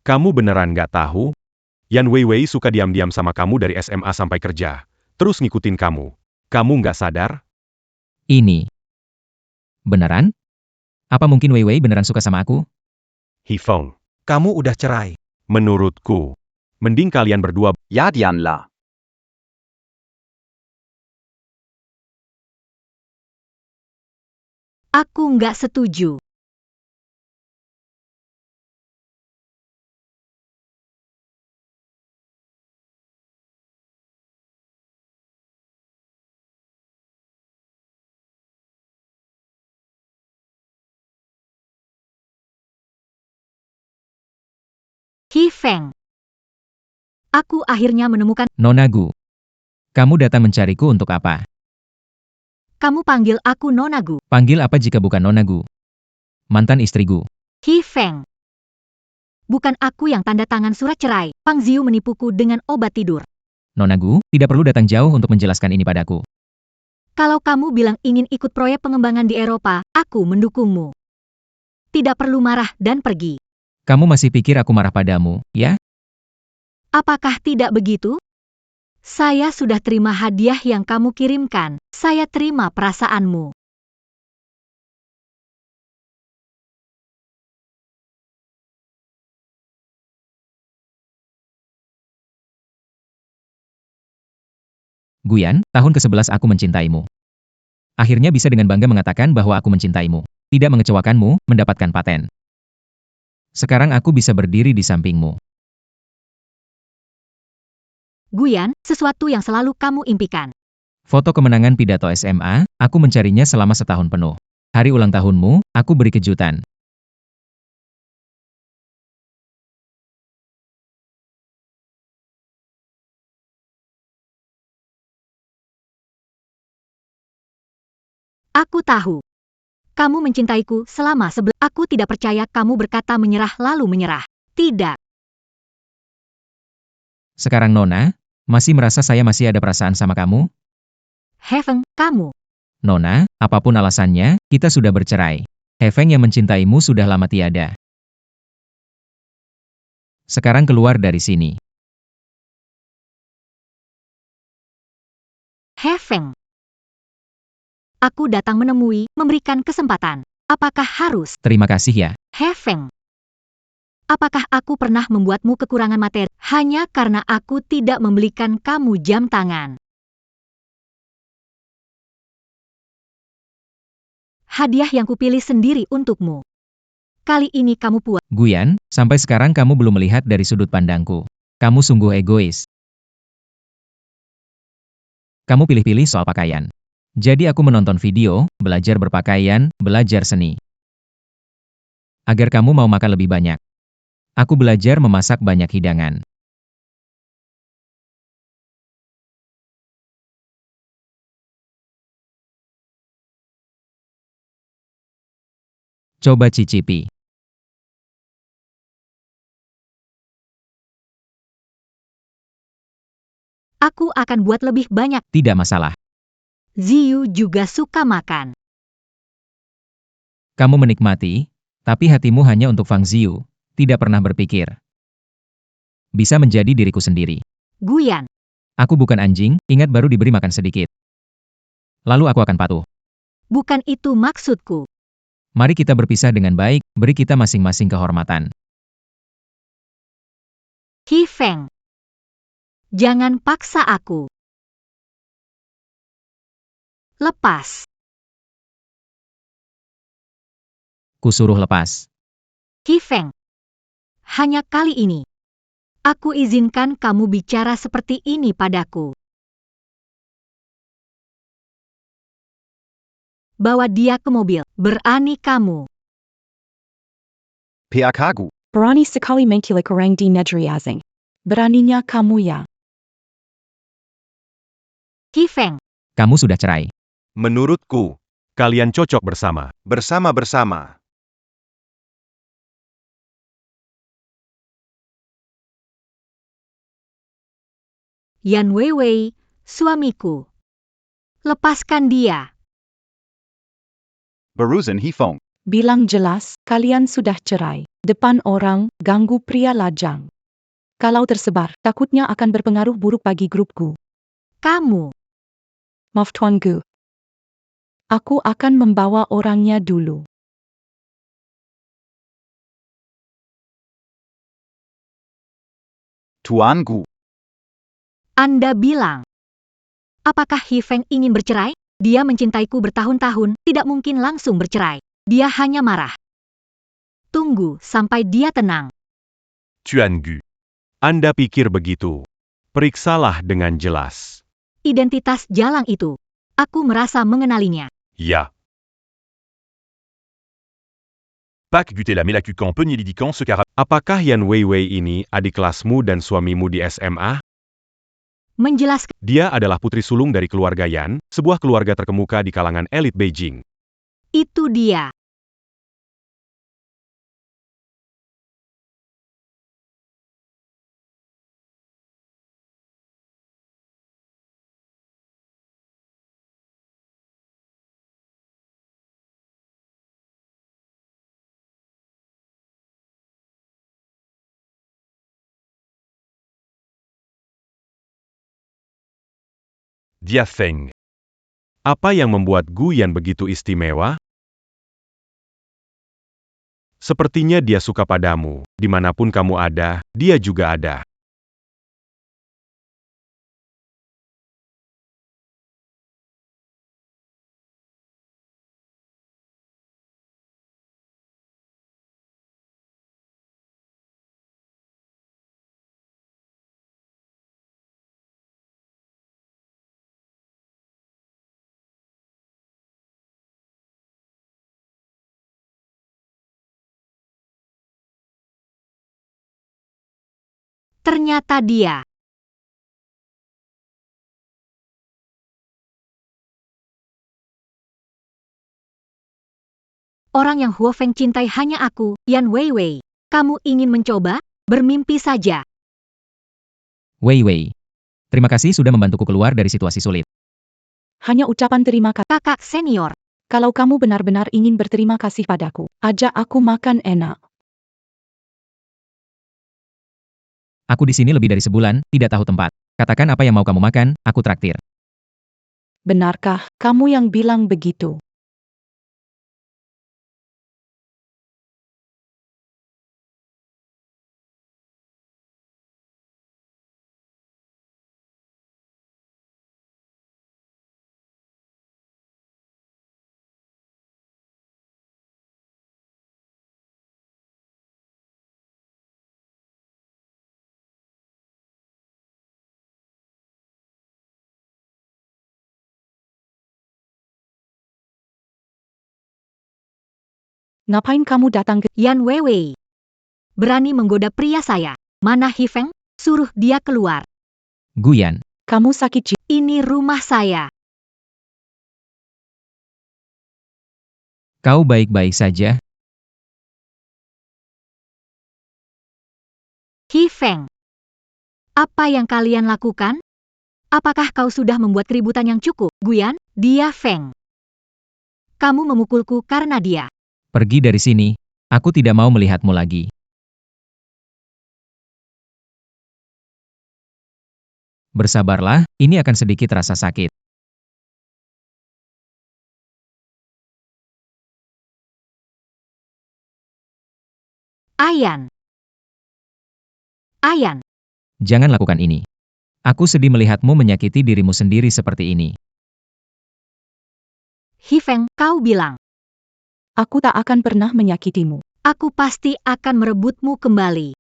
Kamu beneran nggak tahu? Yan Weiwei suka diam-diam sama kamu dari SMA sampai kerja. Terus ngikutin kamu. Kamu nggak sadar? Ini. Beneran? Apa mungkin Wei Wei beneran suka sama aku? He Feng. Kamu udah cerai. Menurutku, mending kalian berdua Yadianlah. Aku nggak setuju. He Feng. Aku akhirnya menemukan. Nona Gu. Kamu datang mencariku untuk apa? Kamu panggil aku Nona Gu. Panggil apa jika bukan Nona Gu? Mantan istri Gu. He Feng. Bukan aku yang tanda tangan surat cerai. Fang Ziyu menipuku dengan obat tidur. Nona Gu, tidak perlu datang jauh untuk menjelaskan ini padaku. Kalau kamu bilang ingin ikut proyek pengembangan di Eropa, aku mendukungmu. Tidak perlu marah dan pergi. Kamu masih pikir aku marah padamu, ya? Apakah tidak begitu? Saya sudah terima hadiah yang kamu kirimkan. Saya terima perasaanmu. Guyan, tahun ke-11 aku mencintaimu. Akhirnya bisa dengan bangga mengatakan bahwa aku mencintaimu. Tidak mengecewakanmu, mendapatkan paten. Sekarang aku bisa berdiri di sampingmu. Guyan, sesuatu yang selalu kamu impikan. Foto kemenangan pidato SMA, aku mencarinya selama setahun penuh. Hari ulang tahunmu, aku beri kejutan. Aku tahu. Kamu mencintaiku selama Aku tidak percaya kamu berkata menyerah lalu menyerah. Tidak. Sekarang Nona, masih merasa saya masih ada perasaan sama kamu? Hefeng, kamu. Nona, apapun alasannya, kita sudah bercerai. Hefeng yang mencintaimu sudah lama tiada. Sekarang keluar dari sini. Hefeng. Aku datang menemui, memberikan kesempatan. Apakah harus? Terima kasih ya. Hefeng. Apakah aku pernah membuatmu kekurangan materi hanya karena aku tidak membelikan kamu jam tangan? Hadiah yang kupilih sendiri untukmu. Kali ini kamu puas. Guyan, sampai sekarang kamu belum melihat dari sudut pandangku. Kamu sungguh egois. Kamu pilih-pilih soal pakaian. Jadi aku menonton video, belajar berpakaian, belajar seni. Agar kamu mau makan lebih banyak. Aku belajar memasak banyak hidangan. Coba cicipi. Aku akan buat lebih banyak. Tidak masalah. Ziyu juga suka makan. Kamu menikmati, tapi hatimu hanya untuk Fang Ziyu. Tidak pernah berpikir. Bisa menjadi diriku sendiri. Guyan. Aku bukan anjing, ingat baru diberi makan sedikit. Lalu aku akan patuh. Bukan itu maksudku. Mari kita berpisah dengan baik, beri kita masing-masing kehormatan. He Feng. Jangan paksa aku. Lepas. Kusuruh lepas. He Feng. Hanya kali ini. Aku izinkan kamu bicara seperti ini padaku. Bawa dia ke mobil. Berani kamu. Pihak aku. Berani sekali mengkilik orang di negeri asing. Beraninya kamu ya. He Feng. Kamu sudah cerai. Menurutku, kalian cocok bersama. Bersama-bersama. Yan Weiwei, suamiku. Lepaskan dia. Berusan Hifeng. Bilang jelas, kalian sudah cerai. Depan orang, ganggu pria lajang. Kalau tersebar, takutnya akan berpengaruh buruk bagi grupku. Kamu. Maaf Tuan Gu. Aku akan membawa orangnya dulu. Tuan Gu. Anda bilang. Apakah Hifeng ingin bercerai? Dia mencintaiku bertahun-tahun, tidak mungkin langsung bercerai. Dia hanya marah. Tunggu sampai dia tenang. Tuan Gu. Anda pikir begitu? Periksalah dengan jelas. Identitas jalang itu. Aku merasa mengenalinya. Ya. Pak Gutela Melakukan penyelidikan sekarang. Apakah Yan Weiwei ini adik kelasmu dan suamimu di SMA? Menjelaskan. Dia adalah putri sulung dari keluarga Yan, sebuah keluarga terkemuka di kalangan elit Beijing. Itu dia. Dia Feng. Apa yang membuat Gu Yan begitu istimewa? Sepertinya dia suka padamu. Dimanapun kamu ada, dia juga ada. Ternyata dia. Orang yang Huo Feng cintai hanya aku, Yan Weiwei. Kamu ingin mencoba? Bermimpi saja. Weiwei. Terima kasih sudah membantuku keluar dari situasi sulit. Hanya ucapan terima kasih. Kakak senior. Kalau kamu benar-benar ingin berterima kasih padaku, ajak aku makan enak. Aku di sini lebih dari sebulan, tidak tahu tempat. Katakan apa yang mau kamu makan, aku traktir. Benarkah kamu yang bilang begitu? Ngapain kamu datang ke... Yan Weiwei. Berani menggoda pria saya. Mana Hifeng? Suruh dia keluar. Gu Yan. Kamu sakit jiwa. Ini rumah saya. Kau baik-baik saja? Hifeng. Apa yang kalian lakukan? Apakah kau sudah membuat keributan yang cukup? Guyan, dia Feng. Kamu memukulku karena dia. Pergi dari sini. Aku tidak mau melihatmu lagi. Bersabarlah, ini akan sedikit rasa sakit. Ayan. Ayan. Jangan lakukan ini. Aku sedih melihatmu menyakiti dirimu sendiri seperti ini. Hifeng, kau bilang. Aku tak akan pernah menyakitimu. Aku pasti akan merebutmu kembali.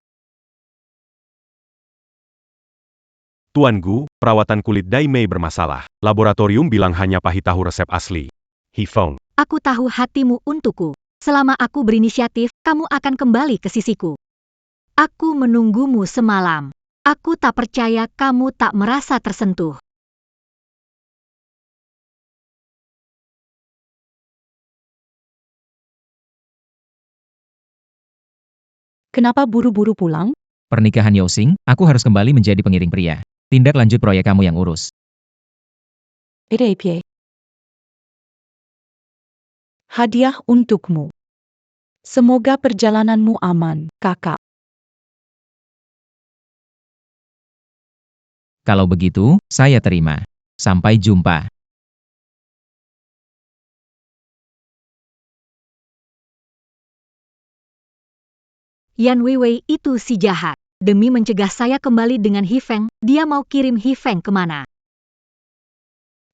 Tuan Gu, perawatan kulit Dai Mei bermasalah. Laboratorium bilang hanya pahit tahu resep asli. Hifeng. Aku tahu hatimu untukku. Selama aku berinisiatif, kamu akan kembali ke sisiku. Aku menunggumu semalam. Aku tak percaya kamu tak merasa tersentuh. Kenapa buru-buru pulang? Pernikahan Yousing, aku harus kembali menjadi pengiring pria. Tindak lanjut proyek kamu yang urus. Pie. Hadiah untukmu. Semoga perjalananmu aman, kakak. Kalau begitu, saya terima. Sampai jumpa. Yan Weiwei itu si jahat. Demi mencegah saya kembali dengan Hifeng, dia mau kirim Hifeng kemana?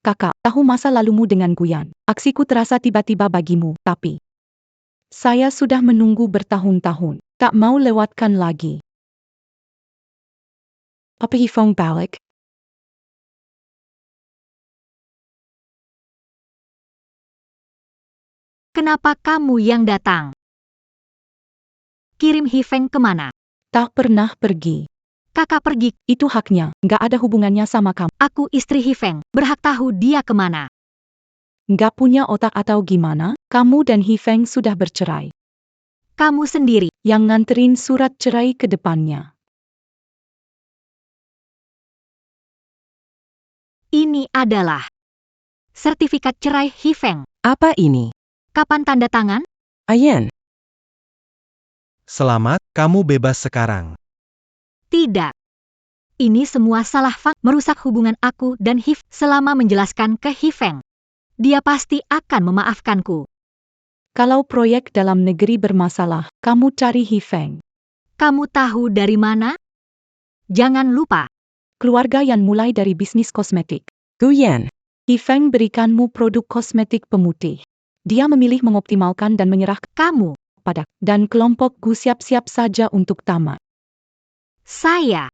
Kakak, tahu masa lalumu dengan Guyan. Aksiku terasa tiba-tiba bagimu, tapi saya sudah menunggu bertahun-tahun. Tak mau lewatkan lagi. Apa Hifeng balik? Kenapa kamu yang datang? Kirim Hifeng kemana? Tak pernah pergi. Kakak pergi. Itu haknya, nggak ada hubungannya sama kamu. Aku istri Hifeng, berhak tahu dia kemana. Nggak punya otak atau gimana? Kamu dan Hifeng sudah bercerai. Kamu sendiri yang nganterin surat cerai ke depannya. Ini adalah sertifikat cerai Hifeng. Apa ini? Kapan tanda tangan? Ayan. Selamat, kamu bebas sekarang. Tidak. Ini semua salah Fang, merusak hubungan aku dan Hif selama menjelaskan ke Hifeng. Dia pasti akan memaafkanku. Kalau proyek dalam negeri bermasalah, kamu cari Hifeng. Kamu tahu dari mana? Jangan lupa. Keluarga yang mulai dari bisnis kosmetik. Guyan. Hifeng berikanmu produk kosmetik pemutih. Dia memilih mengoptimalkan dan menyerah Kamu pada dan kelompok Gu siap-siap saja untuk tamat. Saya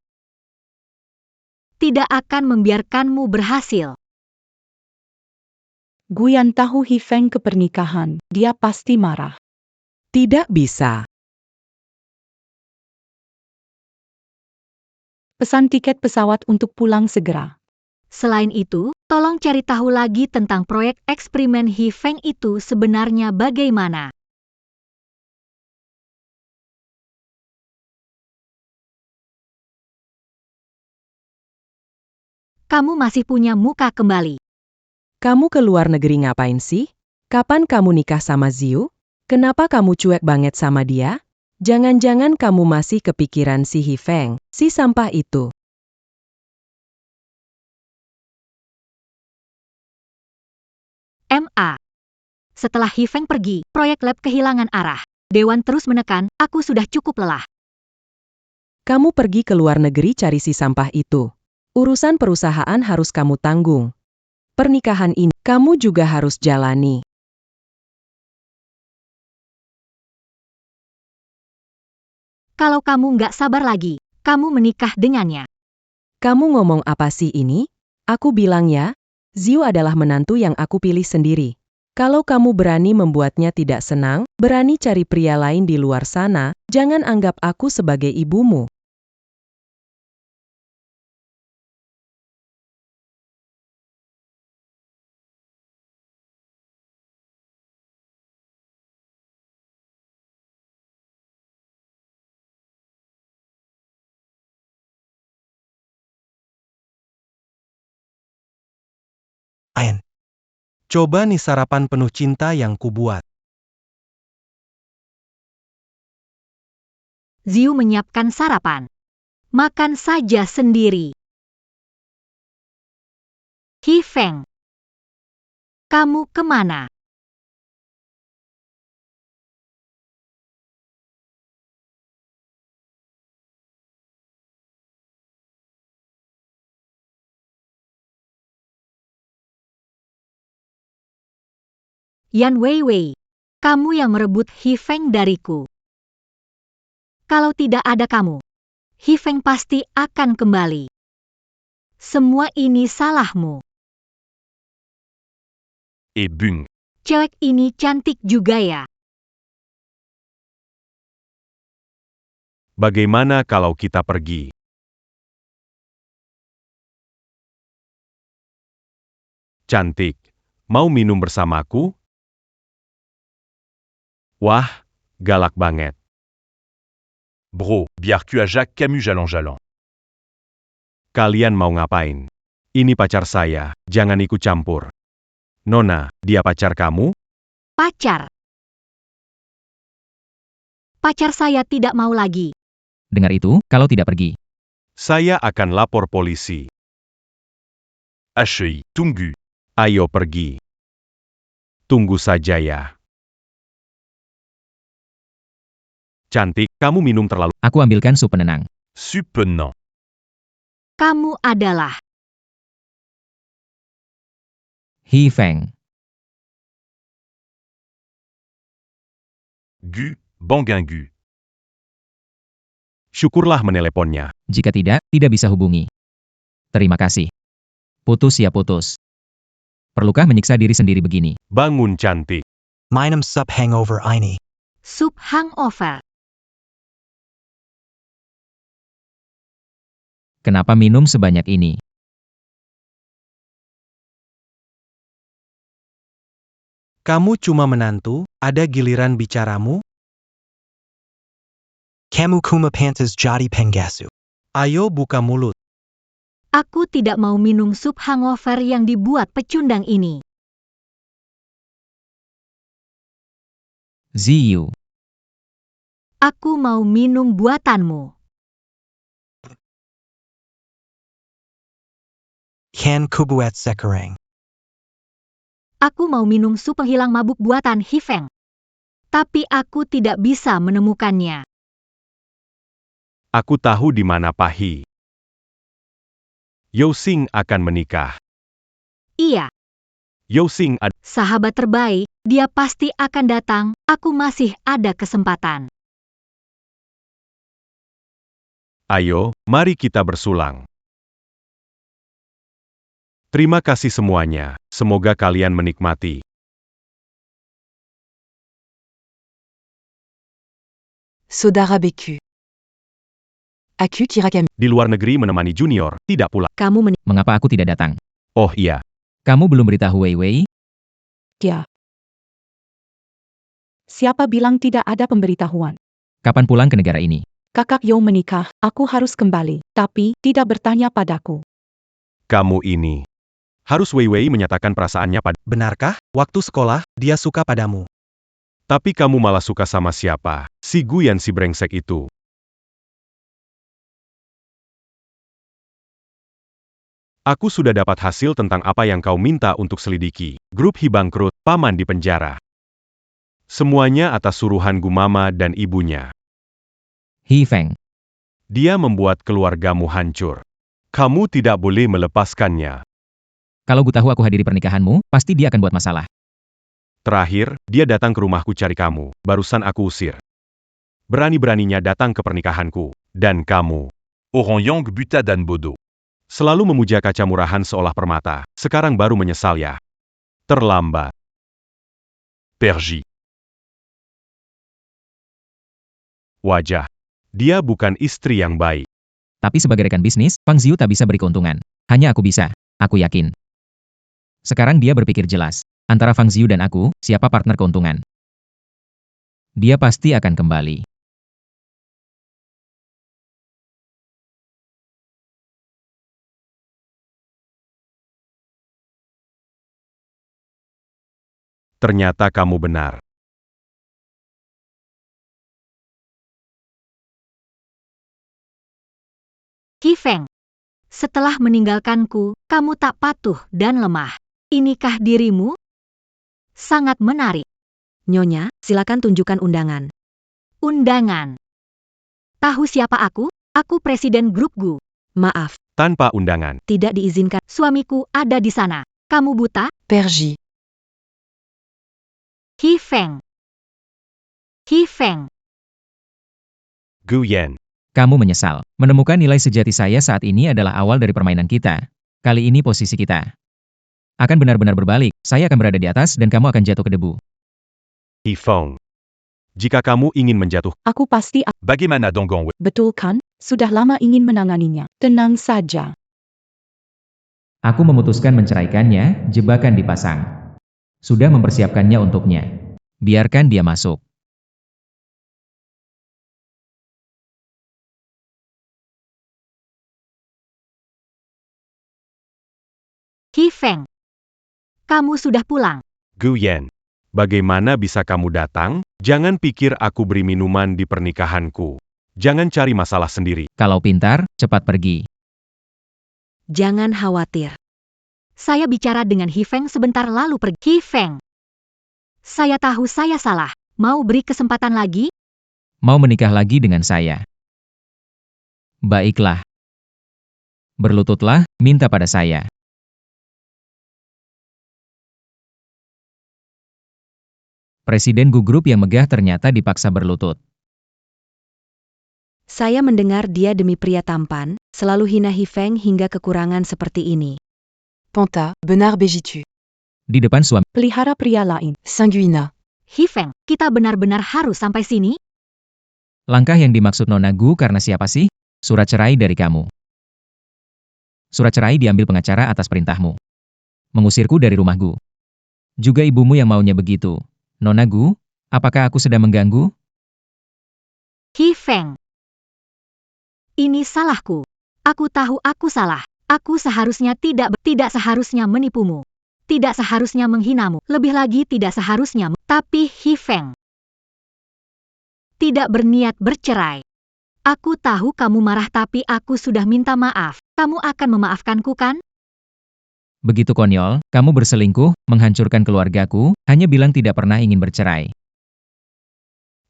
tidak akan membiarkanmu berhasil. Guyan tahu Hifeng ke pernikahan, dia pasti marah. Tidak bisa. Pesan tiket pesawat untuk pulang segera. Selain itu, tolong cari tahu lagi tentang proyek eksperimen Hifeng itu sebenarnya bagaimana. Kamu masih punya muka kembali. Kamu ke luar negeri ngapain sih? Kapan kamu nikah sama Ziu? Kenapa kamu cuek banget sama dia? Jangan-jangan kamu masih kepikiran si Hifeng, si sampah itu. MA. Setelah Hifeng pergi, proyek lab kehilangan arah. Dewan terus menekan, aku sudah cukup lelah. Kamu pergi ke luar negeri cari si sampah itu. Urusan perusahaan harus kamu tanggung. Pernikahan ini, kamu juga harus jalani. Kalau kamu nggak sabar lagi, kamu menikah dengannya. Kamu ngomong apa sih ini? Aku bilang ya, Ziu adalah menantu yang aku pilih sendiri. Kalau kamu berani membuatnya tidak senang, berani cari pria lain di luar sana, jangan anggap aku sebagai ibumu. Ayan. Coba nih sarapan penuh cinta yang kubuat. Ziu menyiapkan sarapan. Makan saja sendiri. Hifeng. Kamu kemana? Yan Weiwei. Kamu yang merebut Hifeng dariku. Kalau tidak ada kamu, Hifeng pasti akan kembali. Semua ini salahmu. Et bung. Cewek ini cantik juga ya. Bagaimana kalau kita pergi? Cantik. Mau minum bersamaku? Wah, galak banget. Bro, biar tu à Jacques Camus jalan-jalan. Kalian mau ngapain? Ini pacar saya, jangan ikut campur. Nona, dia pacar kamu? Pacar. Pacar saya tidak mau lagi. Dengar itu, kalau tidak pergi. Saya akan lapor polisi. HEI, tunggu. Ayo pergi. Tunggu saja ya. Cantik, kamu minum terlalu. Aku ambilkan sup penenang. Suppenant. Kamu adalah He Feng. Gu, Bangingu. Syukurlah meneleponnya. Jika tidak, tidak bisa hubungi. Terima kasih. Putus ya putus. Perlukah menyiksa diri sendiri begini? Bangun cantik. Meinem sup hangover ini. sup hangover. Kenapa minum sebanyak ini? Kamu cuma menantu, ada giliran bicaramu? Kamu kuma pantas jadi penggasu. Ayo buka mulut. Aku tidak mau minum sup hangover yang dibuat pecundang ini. Ziyu. Aku mau minum buatanmu. Kan kubuat sekarang. Aku mau minum sup penghilang mabuk buatan He Feng. Tapi aku tidak bisa menemukannya. Aku tahu di mana Pahi. Yousing akan menikah. Iya, Yousing sahabat terbaik, dia pasti akan datang, aku masih ada kesempatan. Ayo, mari kita bersulang. Terima kasih semuanya, semoga kalian menikmati. Saudara BQ. Aku Tirakami. Di luar negeri menemani junior, tidak pula. Kamu Mengapa aku tidak datang? Oh iya, Kamu belum beritahu Wei Wei? Ya. Siapa bilang tidak ada pemberitahuan? Kapan pulang ke negara ini? Kakak Yo menikah, aku harus kembali, tapi tidak bertanya padaku. kamu ini. Harus Wei Wei menyatakan perasaannya pada. Benarkah, waktu sekolah, dia suka padamu? Tapi kamu malah suka sama siapa? Si Guyan si brengsek itu. Aku sudah dapat hasil tentang apa yang kau minta untuk selidiki. Grup Hi bangkrut, paman di penjara. Semuanya atas suruhan Gumama dan ibunya. He Feng. Dia membuat keluargamu hancur. Kamu tidak boleh melepaskannya. Kalau gue tahu aku hadiri pernikahanmu, pasti dia akan buat masalah. Terakhir, dia datang ke rumahku cari kamu. Barusan aku usir. Berani-beraninya datang ke pernikahanku. Dan kamu. Orangyang buta dan bodoh. Selalu memuja kaca murahan seolah permata. Sekarang baru menyesal ya. Terlambat. Perji. Wajah. Dia bukan istri yang baik. Tapi sebagai rekan bisnis, Fang Ziyu tak bisa beri keuntungan. Hanya aku bisa. Aku yakin. Sekarang dia berpikir jelas. Antara Fang Ziyu dan aku, siapa partner keuntungan? Dia pasti akan kembali. Ternyata kamu benar. He Feng, setelah meninggalkanku, kamu tak patuh dan lemah. Inikah dirimu? Sangat menarik. Nyonya, silakan tunjukkan undangan. Undangan. Tahu siapa aku? Aku presiden grup Gu. Maaf, Tanpa undangan. tidak diizinkan. Suamiku ada di sana. Kamu buta? Perji. He Feng. He Feng. Guyan. Kamu menyesal. Menemukan nilai sejati saya saat ini adalah awal dari permainan kita. Kali ini posisi kita akan benar-benar berbalik. Saya akan berada di atas dan kamu akan jatuh ke debu. He Feng. Jika kamu ingin menjatuh, Aku pasti Bagaimana Dongong Wei? betul kan? Sudah lama ingin menanganinya. Tenang saja. Aku memutuskan menceraikannya, jebakan dipasang. Sudah mempersiapkannya untuknya. Biarkan dia masuk. He Feng. Kamu sudah pulang. Guyan. Bagaimana bisa kamu datang? Jangan pikir aku beri minuman di pernikahanku. Jangan cari masalah sendiri. Kalau pintar, cepat pergi. Jangan khawatir. Saya bicara dengan Hifeng sebentar lalu pergi. Hifeng. Saya tahu saya salah. Mau beri kesempatan lagi? Mau menikah lagi dengan saya? Baiklah. Berlututlah, minta pada saya. Presiden Gu Group yang megah ternyata dipaksa berlutut. Saya mendengar dia demi pria tampan, selalu hina Hifeng hingga kekurangan seperti ini. Panta, benar begitu. Di depan suami, Pelihara pria lain. Sanguina. Hifeng, kita benar-benar harus sampai sini? langkah yang dimaksud Nona Gu karena siapa sih? Surat cerai dari kamu. Surat cerai diambil pengacara atas perintahmu. Mengusirku dari rumah Gu. Juga ibumu yang maunya begitu. Nona Gu, apakah aku sedang mengganggu? Hifeng. Ini salahku. Aku tahu aku salah. Aku seharusnya tidak seharusnya menipumu. Tidak seharusnya menghinamu. Lebih lagi tidak seharusnya. Tapi Hifeng tidak berniat bercerai. Aku tahu kamu marah tapi aku sudah minta maaf. Kamu akan memaafkanku kan? Begitu konyol, kamu berselingkuh, menghancurkan keluargaku, hanya bilang tidak pernah ingin bercerai.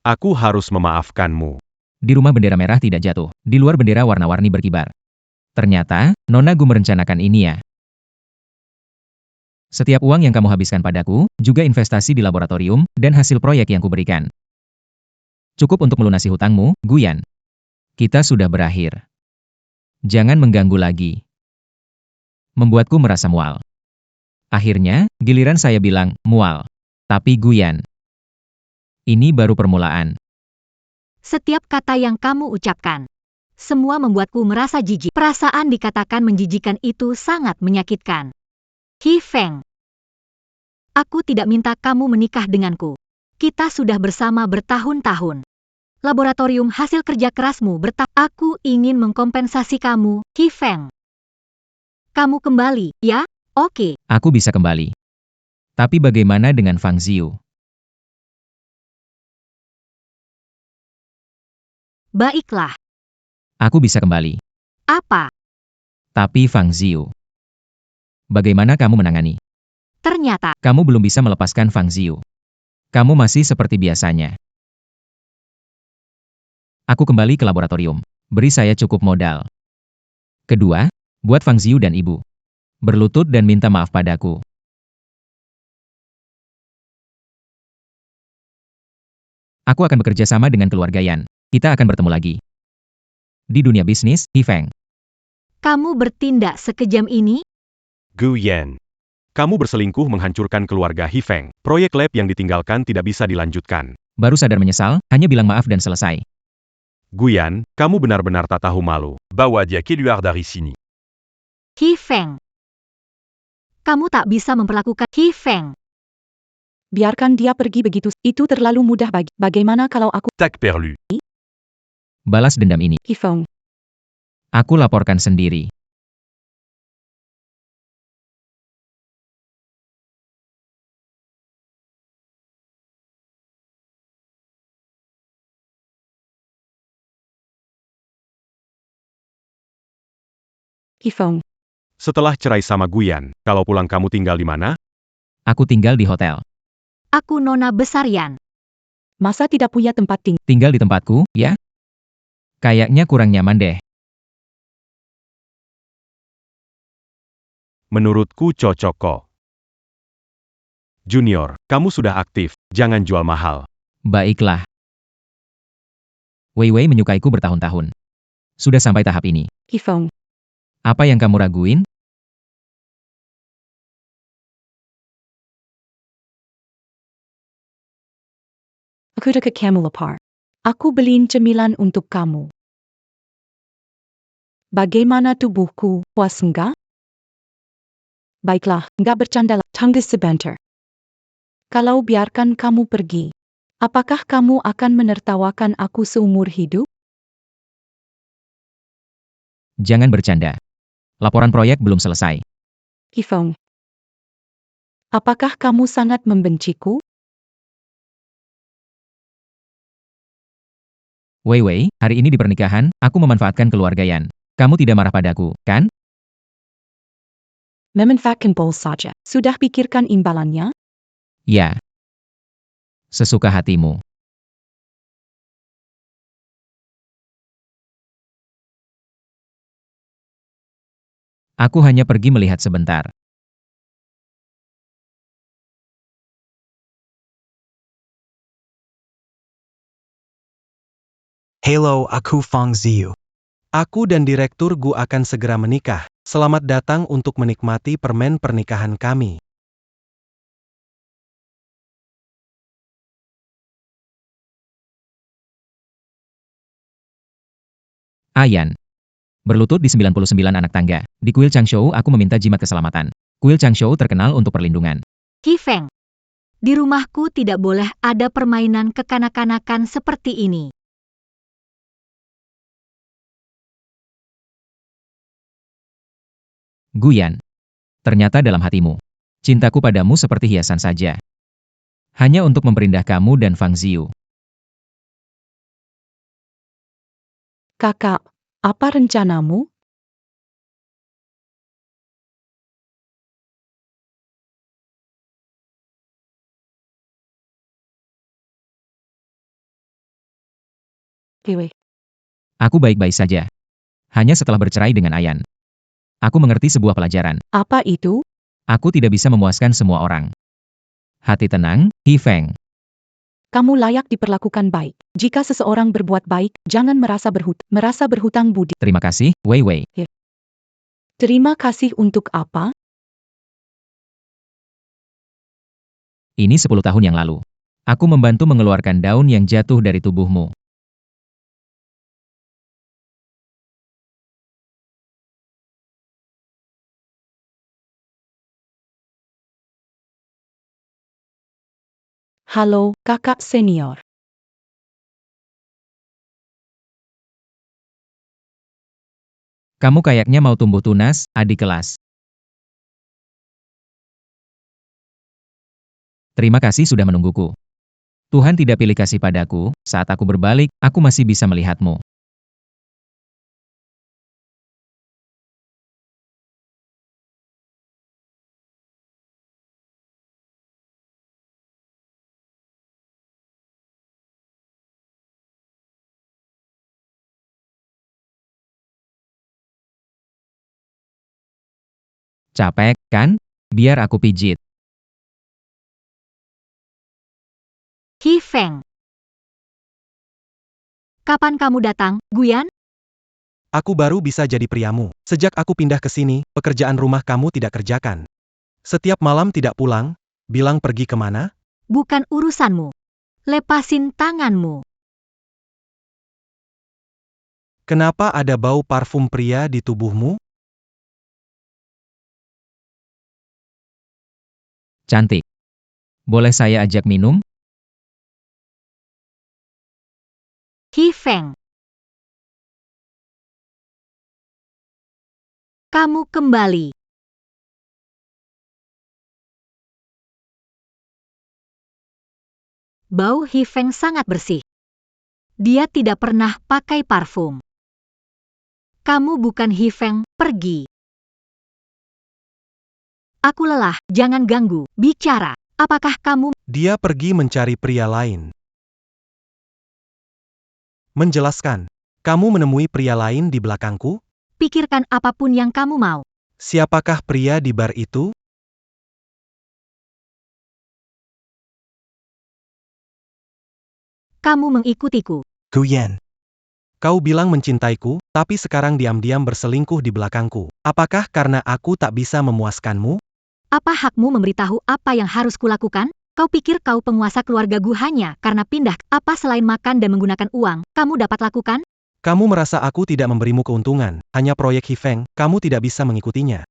Aku harus memaafkanmu. Di rumah bendera merah tidak jatuh, di luar bendera warna-warni berkibar. Ternyata, Nona Gu merencanakan ini ya. Setiap uang yang kamu habiskan padaku, juga investasi di laboratorium, dan hasil proyek yang kuberikan. Cukup untuk melunasi hutangmu, Guyan. Kita sudah berakhir. Jangan mengganggu lagi. Membuatku merasa mual. Akhirnya, giliran saya bilang, mual. Tapi Guyan. Ini baru permulaan. Setiap kata yang kamu ucapkan, semua membuatku merasa jijik. Perasaan dikatakan menjijikan itu sangat menyakitkan. Hifeng. Aku tidak minta kamu menikah denganku. Kita sudah bersama bertahun-tahun. Laboratorium hasil kerja kerasmu Aku ingin mengkompensasi kamu, Hifeng. Kamu kembali, ya? Oke. Aku bisa kembali. Tapi bagaimana dengan Fang Ziyu? Baiklah. Aku bisa kembali. Apa? Tapi Fang Ziyu. Bagaimana kamu menangani? Ternyata, Kamu belum bisa melepaskan Fang Ziyu. Kamu masih seperti biasanya. Aku kembali ke laboratorium. Beri saya cukup modal. Kedua, buat Fang Ziyu dan ibu berlutut dan minta maaf padaku. Aku akan bekerja sama dengan keluarga Yan. Kita akan bertemu lagi. Di dunia bisnis, Hifeng. kamu bertindak sekejam ini? Gu Yan. Kamu berselingkuh menghancurkan keluarga Hifeng. Proyek lab yang ditinggalkan tidak bisa dilanjutkan. Baru sadar menyesal, hanya bilang maaf dan selesai. Guyan, kamu benar-benar tak tahu malu. Bawa dia keluar dari sini. Hifeng. Kamu tak bisa memperlakukan Hifeng. Biarkan dia pergi begitu. Itu terlalu mudah bagaimana kalau aku... Tac perlu. Balas dendam ini. Hifeng. Aku laporkan sendiri. Hifeng. Setelah cerai sama Guyan, kalau pulang kamu tinggal di mana? Aku tinggal di hotel. Aku nona besar Yan. Masa tidak punya tempat tinggal? Tinggal di tempatku, ya? Kayaknya kurang nyaman deh. Menurutku cocok kok. Junior, kamu sudah aktif, jangan jual mahal. Baiklah. Wei Wei menyukaiku bertahun-tahun. Sudah sampai tahap ini. Hifeng. Apa yang kamu raguin? Aku dekat kamu lapar. Aku beliin cemilan untuk kamu. Bagaimana tubuhku? Puas enggak? Baiklah, enggak bercanda. Tunggu sebentar. Kalau biarkan kamu pergi, apakah kamu akan menertawakan aku seumur hidup? Jangan bercanda. Laporan proyek belum selesai. Hifeng. Apakah kamu sangat membenciku? Wei Wei, hari ini di pernikahan, aku memanfaatkan keluarga Yan. Kamu tidak marah padaku, kan? Memanfaatkan bol saja. Sudah pikirkan imbalannya? Ya. Sesuka hatimu. Aku hanya pergi melihat sebentar. Hello, aku Fang Ziyu. Aku dan Direktur Gu akan segera menikah. Selamat datang untuk menikmati permen pernikahan kami. Ayan. Berlutut di 99 anak tangga. Di kuil Changshou aku meminta jimat keselamatan. Kuil Changshou terkenal untuk perlindungan. Qi Feng, di rumahku tidak boleh ada permainan kekanak-kanakan seperti ini. Guyan. Ternyata dalam hatimu. Cintaku padamu seperti hiasan saja. Hanya untuk memperindah kamu dan Fang Ziyu. Kakak, apa rencanamu? Dewe. Aku baik-baik saja. Hanya setelah bercerai dengan Ayan. Aku mengerti sebuah pelajaran. Apa itu? Aku tidak bisa memuaskan semua orang. Hati tenang, Qi Feng. Kamu layak diperlakukan baik. Jika seseorang berbuat baik, jangan merasa berhutang budi. Terima kasih, Wei Wei. Terima kasih untuk apa? Ini 10 tahun yang lalu. Aku membantu mengeluarkan daun yang jatuh dari tubuhmu. Halo, kakak senior. Kamu kayaknya mau tumbuh tunas, adik kelas. Terima kasih sudah menungguku. Tuhan tidak pilih kasih padaku, saat aku berbalik, aku masih bisa melihatmu. Capek, kan? Biar aku pijit. Qi Feng, kapan kamu datang, Guyan? Aku baru bisa jadi priamu. Sejak aku pindah ke sini, pekerjaan rumah kamu tidak kerjakan. Setiap malam tidak pulang, bilang pergi kemana? Bukan urusanmu. Lepasin tanganmu. Kenapa ada bau parfum pria di tubuhmu? Cantik. Boleh saya ajak minum? Qi Feng, kamu kembali. Bau Qi Feng sangat bersih. Dia tidak pernah pakai parfum. Kamu bukan Qi Feng, pergi. Aku lelah, jangan ganggu, bicara. Apakah kamu... Dia pergi mencari pria lain. Menjelaskan, kamu menemui pria lain di belakangku? Pikirkan apapun yang kamu mau. Siapakah pria di bar itu? Kamu mengikutiku. Guyan. Kau bilang mencintaiku, tapi sekarang diam-diam berselingkuh di belakangku. Apakah karena aku tak bisa memuaskanmu? Apa hakmu memberitahu apa yang harus kulakukan? Kau pikir kau penguasa keluarga Gu hanya karena pindah? Apa selain makan dan menggunakan uang, kamu dapat lakukan? Kamu merasa aku tidak memberimu keuntungan, hanya proyek Qi Feng, kamu tidak bisa mengikutinya.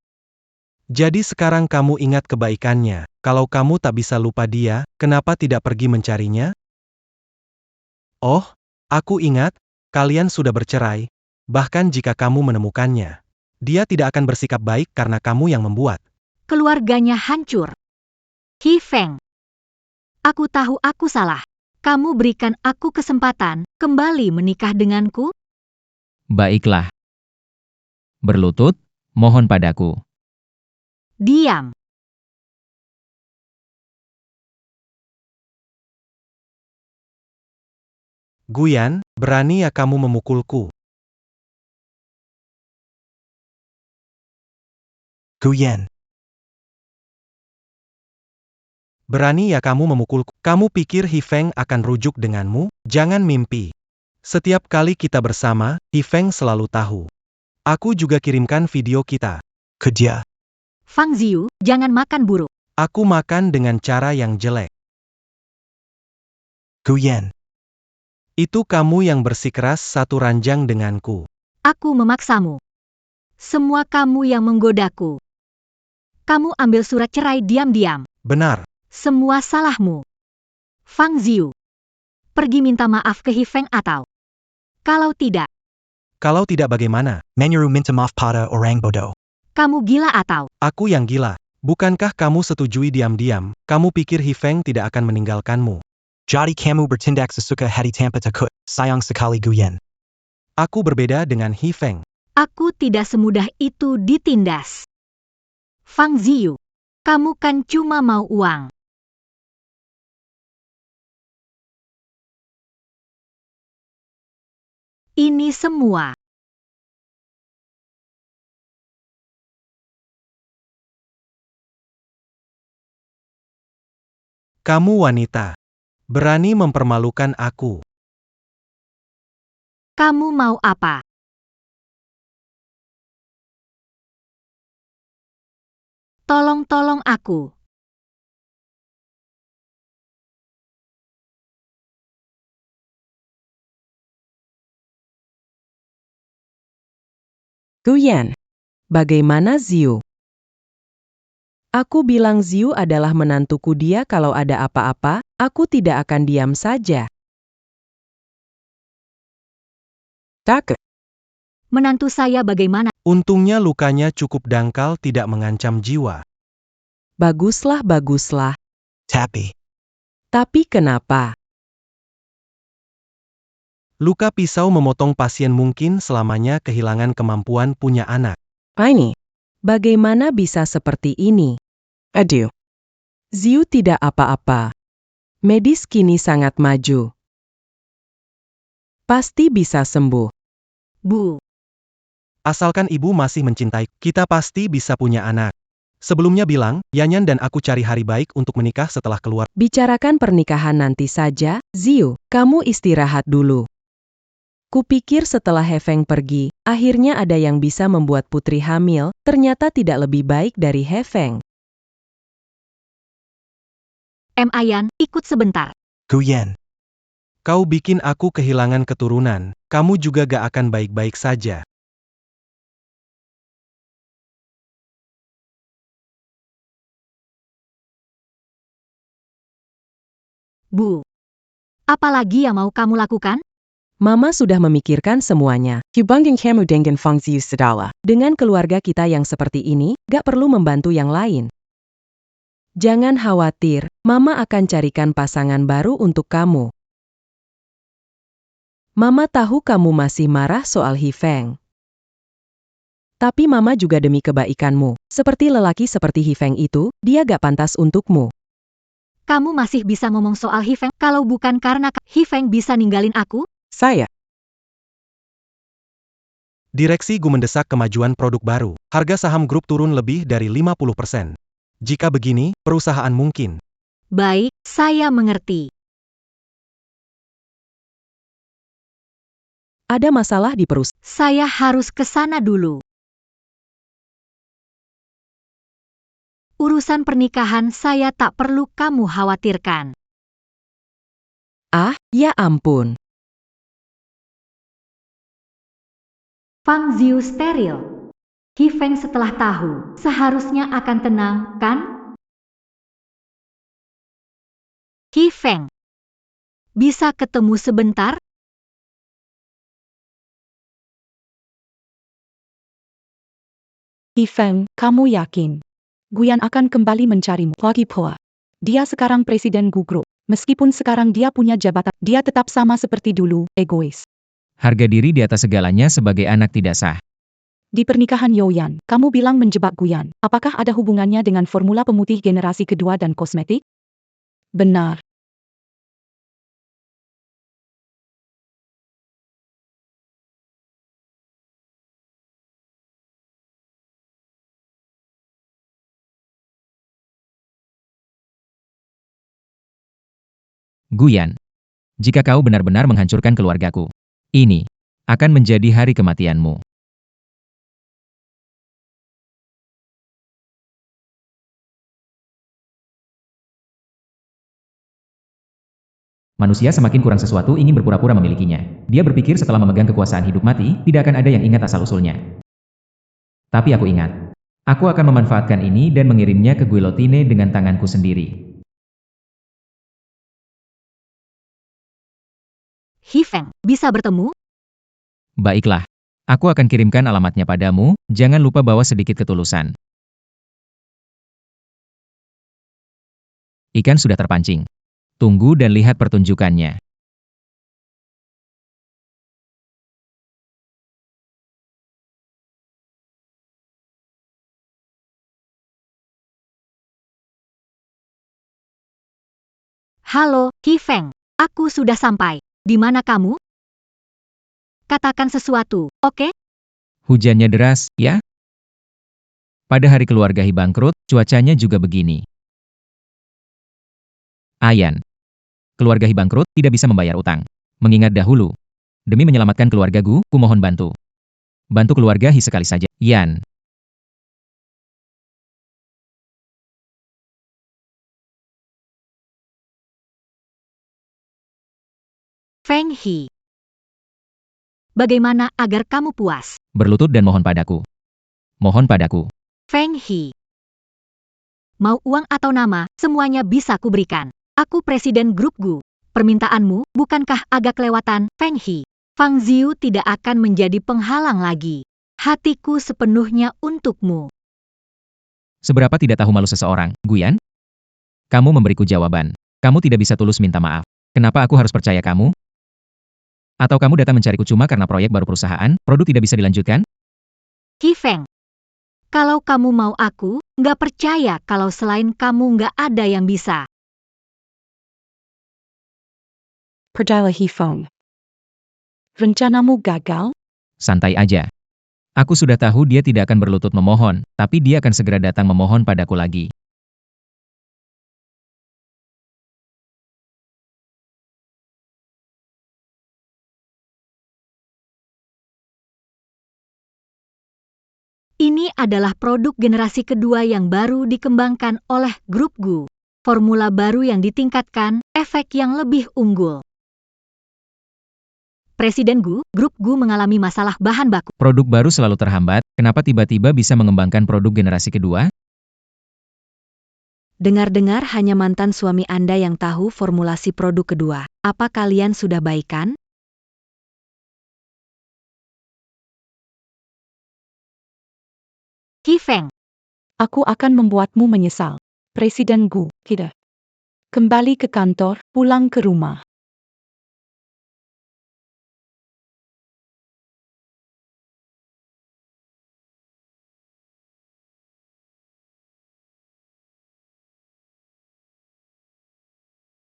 Jadi sekarang kamu ingat kebaikannya. Kalau kamu tak bisa lupa dia, kenapa tidak pergi mencarinya? Oh, aku ingat, kalian sudah bercerai. Bahkan jika kamu menemukannya, dia tidak akan bersikap baik karena kamu yang membuat Keluarganya hancur. Qi Feng, aku tahu aku salah. Kamu berikan aku kesempatan kembali menikah denganku? Baiklah. Berlutut, mohon padaku. Diam. Guyan, berani ya kamu memukulku? Guyan, Berani ya kamu memukulku? Kamu pikir Hifeng akan rujuk denganmu? Jangan mimpi. Setiap kali kita bersama, Hifeng selalu tahu. Aku juga kirimkan video kita. Kudia, Fang Ziyu, jangan makan buruk. Aku makan dengan cara yang jelek. Guyan, Itu kamu yang bersikeras satu ranjang denganku. Aku memaksamu. Semua kamu yang menggodaku. Kamu ambil surat cerai diam-diam. Benar. Semua salahmu. Fang Ziyu. Pergi minta maaf ke Hifeng atau... Kalau tidak, Kalau tidak bagaimana? Manuru minta maaf pada orang bodoh. kamu gila atau... Aku yang gila. Bukankah kamu setujui diam-diam? Kamu pikir Hifeng tidak akan meninggalkanmu? Jadi kamu bertindak sesuka hati tanpa takut. Sayang sekali Guyan. Aku berbeda dengan Hifeng. Aku tidak semudah itu ditindas. Fang Ziyu. Kamu kan cuma mau uang. Ini semua. Kamu wanita. Berani mempermalukan aku. Kamu mau apa? Tolong aku. Guyan. Bagaimana Ziyu? Aku bilang Ziyu adalah menantuku, dia kalau ada apa-apa, aku tidak akan diam saja. Tak. Menantu saya bagaimana? Untungnya lukanya cukup dangkal, tidak mengancam jiwa. Baguslah, baguslah. Tapi, Tapi kenapa? Luka pisau memotong pasien mungkin selamanya kehilangan kemampuan punya anak. Ini. Bagaimana bisa seperti ini? Aduh. Ziyu tidak apa-apa. Medis kini sangat maju. Pasti bisa sembuh. Bu. Asalkan ibu masih mencintai, kita pasti bisa punya anak. Sebelumnya bilang, Yanyan dan aku cari hari baik untuk menikah setelah keluar. Bicarakan pernikahan nanti saja. Ziyu, kamu istirahat dulu. Kupikir setelah Hefeng pergi, akhirnya ada yang bisa membuat putri hamil, ternyata tidak lebih baik dari Hefeng. Ayan, ikut sebentar. Guyan, Kau bikin aku kehilangan keturunan, kamu juga gak akan baik-baik saja. Bu. Apalagi yang mau kamu lakukan? Mama sudah memikirkan semuanya. Hubungin kamu dengan Fang Ziyu sedala. Dengan keluarga kita yang seperti ini, gak perlu membantu yang lain. Jangan khawatir, Mama akan carikan pasangan baru untuk kamu. Mama tahu kamu masih marah soal Hifeng. Tapi Mama juga demi kebaikanmu. Seperti lelaki seperti Hifeng itu, dia gak pantas untukmu. Kamu masih bisa ngomong soal Hifeng, kalau bukan karena Hifeng bisa ninggalin aku? Saya. Direksi Gu mendesak kemajuan produk baru. Harga saham grup turun lebih dari 50%. Jika begini, perusahaan mungkin. Baik, saya mengerti. Ada masalah di perusahaan. Saya harus ke sana dulu. Urusan pernikahan saya tak perlu kamu khawatirkan. Ah, ya ampun. Fang Ziyu steril. Hifeng setelah tahu, seharusnya akan tenang, kan? Hifeng. Bisa ketemu sebentar? Hifeng, kamu yakin? Guyan akan kembali mencarimu lagi pula. Dia sekarang presiden Gu Group. Meskipun sekarang dia punya jabatan, dia tetap sama seperti dulu, egois. Harga diri di atas segalanya sebagai anak tidak sah. Di pernikahan Youyan, kamu bilang menjebak Guyan. Apakah ada hubungannya dengan formula pemutih generasi kedua dan kosmetik? Benar. Guyan, jika kau benar-benar menghancurkan keluargaku, ini akan menjadi hari kematianmu. Manusia semakin kurang sesuatu ingin berpura-pura memilikinya. Dia berpikir setelah memegang kekuasaan hidup mati, tidak akan ada yang ingat asal-usulnya. Tapi aku ingat. Aku akan memanfaatkan ini dan mengirimnya ke guillotine dengan tanganku sendiri. He Feng, bisa bertemu? Baiklah. Aku akan kirimkan alamatnya padamu, jangan lupa bawa sedikit ketulusan. Ikan sudah terpancing. Tunggu dan lihat pertunjukannya. Halo, He Feng. Aku sudah sampai. Di mana kamu? Katakan sesuatu, oke? Hujannya deras, ya? Pada hari keluarga He bangkrut, cuacanya juga begini. Ayan. Keluarga He bangkrut, tidak bisa membayar utang. Mengingat dahulu. Demi menyelamatkan keluarga Gu, kumohon bantu. Bantu keluarga He sekali saja. Yan. Feng He. Bagaimana agar kamu puas? Berlutut dan mohon padaku. Mohon padaku. Feng He. Mau uang atau nama, semuanya bisa kuberikan. Aku presiden grup Gu. Permintaanmu, bukankah agak kelewatan, Feng He? Fang Ziyu tidak akan menjadi penghalang lagi. Hatiku sepenuhnya untukmu. Seberapa tidak tahu malu seseorang, Guyan? Kamu memberiku jawaban. Kamu tidak bisa tulus minta maaf. Kenapa aku harus percaya kamu? Atau kamu datang mencariku cuma karena proyek baru perusahaan, produk tidak bisa dilanjutkan? He Feng. Kalau kamu mau aku, nggak percaya kalau selain kamu nggak ada yang bisa. Percayalah He Feng. Rencanamu gagal? Santai aja. Aku sudah tahu dia tidak akan berlutut memohon, tapi dia akan segera datang memohon padaku lagi. Ini adalah produk generasi kedua yang baru dikembangkan oleh grup Gu. Formula baru yang ditingkatkan, efek yang lebih unggul. Presiden Gu, grup Gu mengalami masalah bahan baku. Produk baru selalu terhambat, kenapa tiba-tiba bisa mengembangkan produk generasi kedua? Dengar-dengar hanya mantan suami Anda yang tahu formulasi produk kedua. Apa kalian sudah baikan? He Feng. Aku akan membuatmu menyesal. Presiden Gu, tidak. Kembali ke kantor, pulang ke rumah.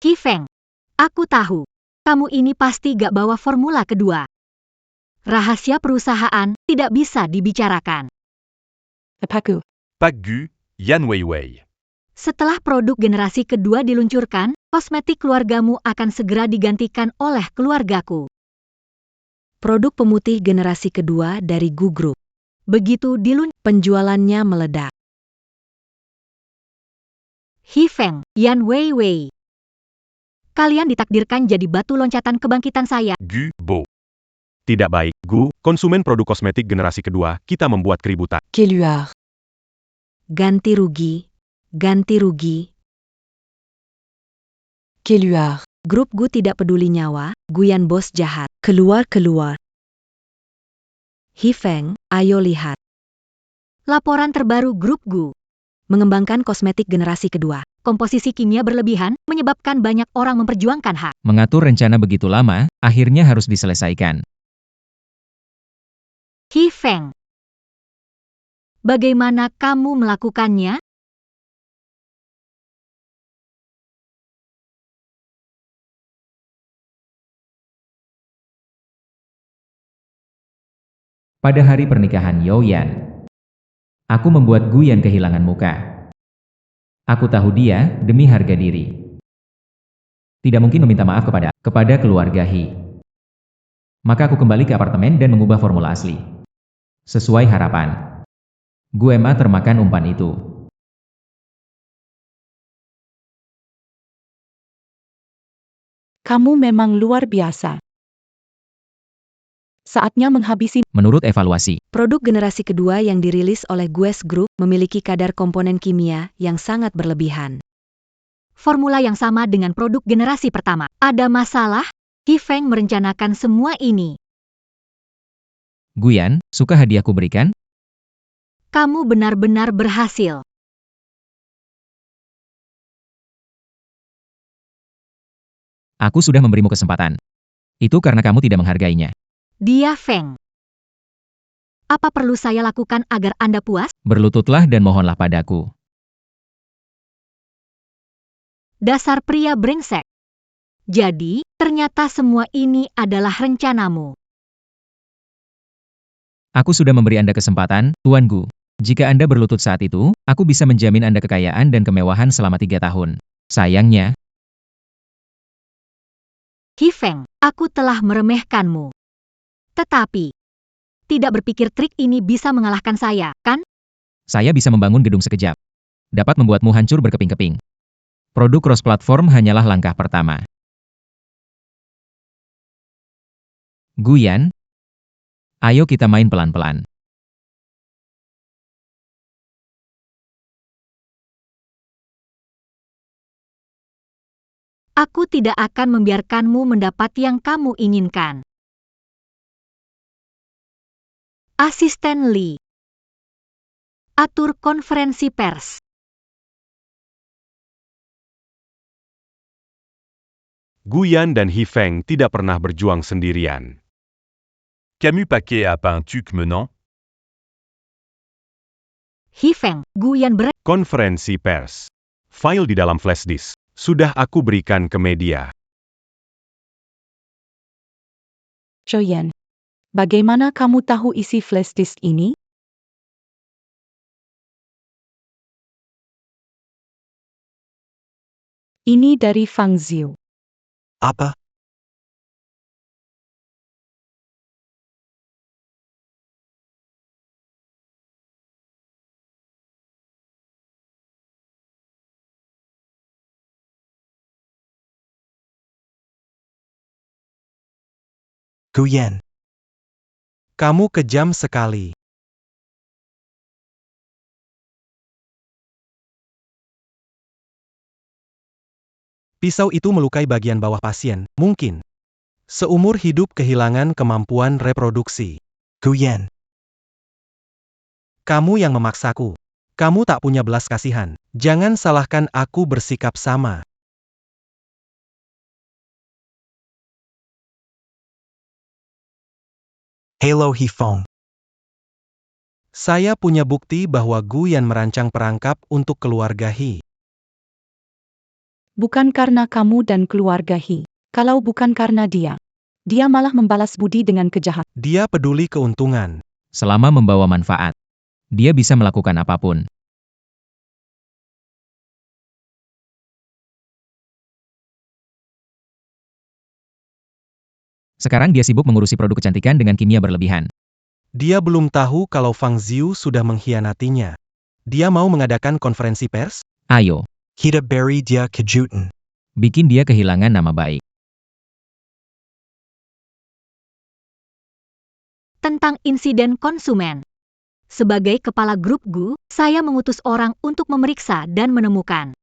He Feng. Aku tahu. Kamu ini pasti gak bawa formula kedua. Rahasia perusahaan tidak bisa dibicarakan. Apaku. Pak Gu, Yan Weiwei. Setelah produk generasi kedua diluncurkan, kosmetik keluargamu akan segera digantikan oleh keluargaku. Produk pemutih generasi kedua dari Gu Group. Begitu penjualannya meledak. He Feng, Yan Weiwei. Kalian ditakdirkan jadi batu loncatan kebangkitan saya. Gu, Bo. Tidak baik, Gu, konsumen produk kosmetik generasi kedua, kita membuat keributan. Keluar. Ganti rugi. Ganti rugi. Keluar. Grup Gu tidak peduli nyawa, Guyan bos jahat. Keluar. He Feng, ayo lihat. Laporan terbaru grup Gu. Mengembangkan kosmetik generasi kedua. Komposisi kimia berlebihan menyebabkan banyak orang memperjuangkan hak. Mengatur rencana begitu lama, akhirnya harus diselesaikan. He Feng. Bagaimana kamu melakukannya? Pada hari pernikahan Youyan, aku membuat Guyan kehilangan muka. Aku tahu dia demi harga diri. Tidak mungkin meminta maaf kepada keluarga He. Maka aku kembali ke apartemen dan mengubah formula asli. Sesuai harapan. Guema termakan umpan itu. Kamu memang luar biasa. Saatnya menghabisi. Menurut evaluasi, Produk generasi kedua yang dirilis oleh Guess Group memiliki kadar komponen kimia yang sangat berlebihan. Formula yang sama dengan produk generasi pertama. Ada masalah? He Feng merencanakan semua ini. Guyan, suka hadiahku berikan? Kamu benar-benar berhasil. Aku sudah memberimu kesempatan. Itu karena kamu tidak menghargainya. Dia Feng. Apa perlu saya lakukan agar Anda puas? Berlututlah dan mohonlah padaku. Dasar pria brengsek. Jadi, ternyata semua ini adalah rencanamu. Aku sudah memberi Anda kesempatan, Tuan Gu. Jika Anda berlutut saat itu, aku bisa menjamin Anda kekayaan dan kemewahan selama 3 tahun. Sayangnya, He Feng, aku telah meremehkanmu. Tetapi, tidak berpikir trik ini bisa mengalahkan saya, kan? saya bisa membangun gedung sekejap. Dapat membuatmu hancur berkeping-keping. Produk cross-platform hanyalah langkah pertama. Guyan, ayo kita main pelan-pelan. Aku tidak akan membiarkanmu mendapat yang kamu inginkan. Asisten Lee. Atur konferensi pers. Guyan dan He Feng tidak pernah berjuang sendirian. Camus Paquet a pas un tuc menant? He Feng, Guyan Konferensi pers. File di dalam flash disk. Sudah aku berikan ke media. Choyan. Bagaimana kamu tahu isi flash disk ini? Ini dari Fang Ziu. Apa? Guyan. Kamu kejam sekali. Pisau itu melukai bagian bawah pasien, mungkin. Seumur hidup kehilangan kemampuan reproduksi. Guyan. Kamu yang memaksaku. Kamu tak punya belas kasihan. Jangan salahkan aku bersikap sama. Halo He Feng. Saya punya bukti bahwa Guyan merancang perangkap untuk keluarga He. Bukan karena kamu dan keluarga He. Kalau bukan karena dia. Dia malah membalas budi dengan kejahatan. Dia peduli keuntungan. Selama membawa manfaat, dia bisa melakukan apapun. Sekarang dia sibuk mengurusi produk kecantikan dengan kimia berlebihan. Dia belum tahu kalau Fang Ziu sudah mengkhianatinya. Dia mau mengadakan konferensi pers? Ayo, Kita beri dia kejutan. bikin dia kehilangan nama baik. Tentang insiden konsumen. Sebagai kepala grup GU, saya mengutus orang untuk memeriksa dan menemukan.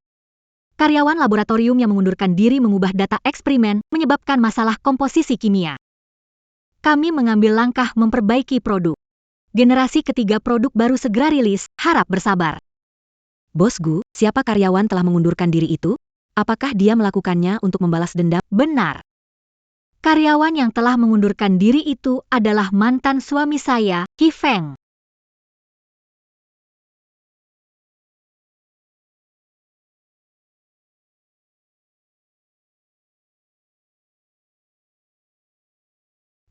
Karyawan laboratorium yang mengundurkan diri mengubah data eksperimen menyebabkan masalah komposisi kimia. Kami mengambil langkah memperbaiki produk. Generasi ketiga produk baru segera rilis, harap bersabar. Bos Gu, siapa karyawan telah mengundurkan diri itu? Apakah dia melakukannya untuk membalas dendam? Benar. Karyawan yang telah mengundurkan diri itu adalah mantan suami saya, Hi Feng.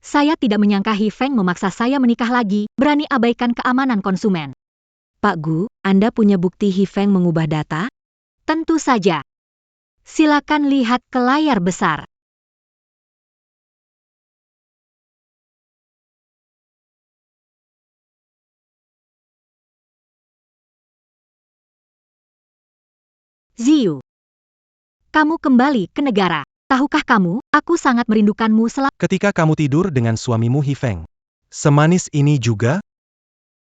Saya tidak menyangka Hi Feng memaksa saya menikah lagi, berani abaikan keamanan konsumen. Pak Gu, Anda punya bukti Hi Feng mengubah data? Tentu saja. Silakan lihat ke layar besar. Ziyu, kamu kembali ke negara. Tahukah kamu, aku sangat merindukanmu Ketika kamu tidur dengan suamimu Hi Feng. Semanis ini juga?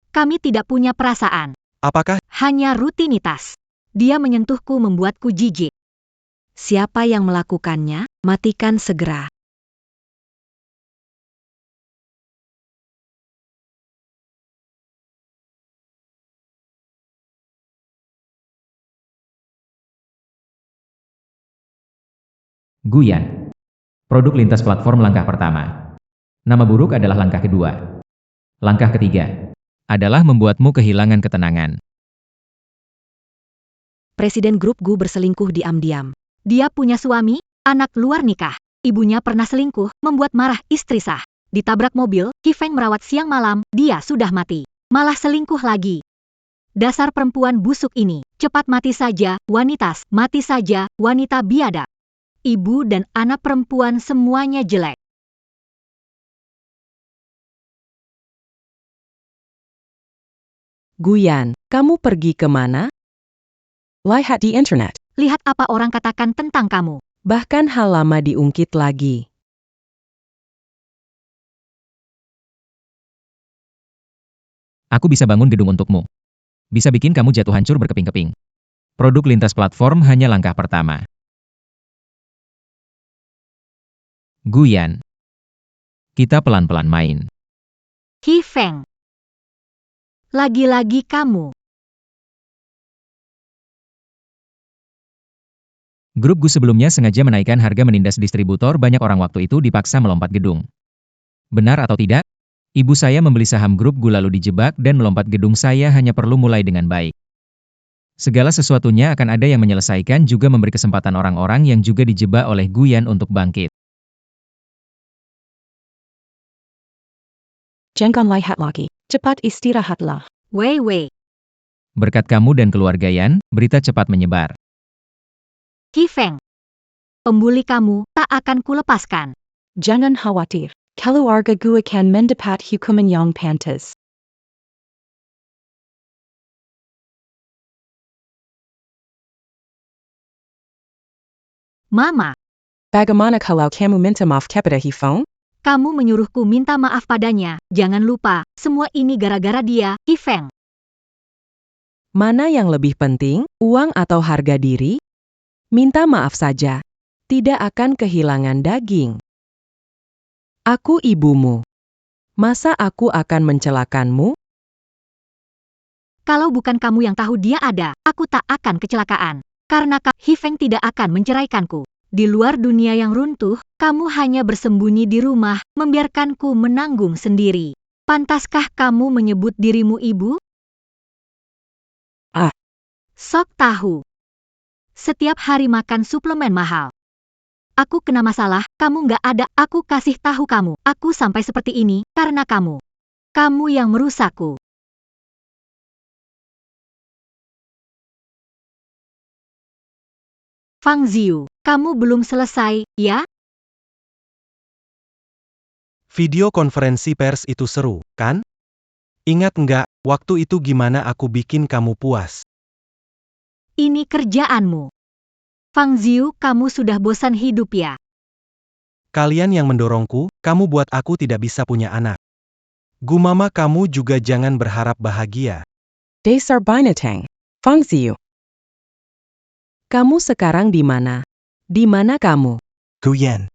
Kami tidak punya perasaan. Apakah Hanya rutinitas. Dia menyentuhku membuatku jijik. Siapa yang melakukannya? Matikan segera. Guyan. Produk lintas platform langkah pertama. Nama buruk adalah langkah kedua. Langkah ketiga adalah membuatmu kehilangan ketenangan. Presiden grup Gu berselingkuh diam-diam. Dia punya suami, anak luar nikah. Ibunya pernah selingkuh, membuat marah istri sah. Ditabrak mobil, Hi Feng merawat siang malam, dia sudah mati. Malah selingkuh lagi. Dasar perempuan busuk ini, cepat mati saja, wanitas, mati saja, wanita biadab. Ibu dan anak perempuan semuanya jelek. Guyan, kamu pergi kemana? Lihat di internet. Lihat apa orang katakan tentang kamu. Bahkan hal lama diungkit lagi. Aku bisa bangun gedung untukmu. Bisa bikin kamu jatuh hancur berkeping-keping. Produk lintas platform hanya langkah pertama. Guyan. Kita pelan-pelan main. Hi Feng. Lagi-lagi kamu. Grup Gu sebelumnya sengaja menaikkan harga menindas distributor, banyak orang waktu itu dipaksa melompat gedung. Benar atau tidak? Ibu saya membeli saham grup Gu lalu dijebak dan melompat gedung. Saya hanya perlu mulai dengan baik. Segala sesuatunya akan ada yang menyelesaikan, juga memberi kesempatan orang-orang yang juga dijebak oleh Guyan untuk bangkit. Jangan lihat lagi. Cepat istirahatlah. Wei. Berkat kamu dan keluarga Yan, berita cepat menyebar. Hi Feng. Pembuli kamu tak akan kulepaskan. Jangan khawatir. Keluarga gue akan mendapat hukuman yang pantas. Mama, Bagaimana kalau kamu minta maaf kepada Hi Feng? kamu menyuruhku minta maaf padanya. Jangan lupa, semua ini gara-gara dia, Hi Feng. Mana yang lebih penting, uang atau harga diri? Minta maaf saja. Tidak akan kehilangan daging. Aku ibumu. Masa aku akan mencelakanmu? Kalau bukan kamu yang tahu dia ada, aku tak akan kecelakaan. Karena Hi Feng tidak akan menceraikanku. Di luar dunia yang runtuh, kamu hanya bersembunyi di rumah, membiarkanku menanggung sendiri. Pantaskah kamu menyebut dirimu ibu? Ah. Sok tahu. Setiap hari makan suplemen mahal. Aku kena masalah, kamu nggak ada, aku kasih tahu kamu. Aku sampai seperti ini, karena kamu. Kamu yang merusakku. Fang Ziyu, kamu belum selesai, ya? video konferensi pers itu seru, kan? Ingat nggak, waktu itu gimana aku bikin kamu puas? Ini kerjaanmu. Fang Ziyu, kamu sudah bosan hidup ya? Kalian yang mendorongku, kamu buat aku tidak bisa punya anak. Gumama, kamu juga jangan berharap bahagia. Dasar binatang. Fang Ziyu. Kamu sekarang di mana? Di mana kamu? Guyan.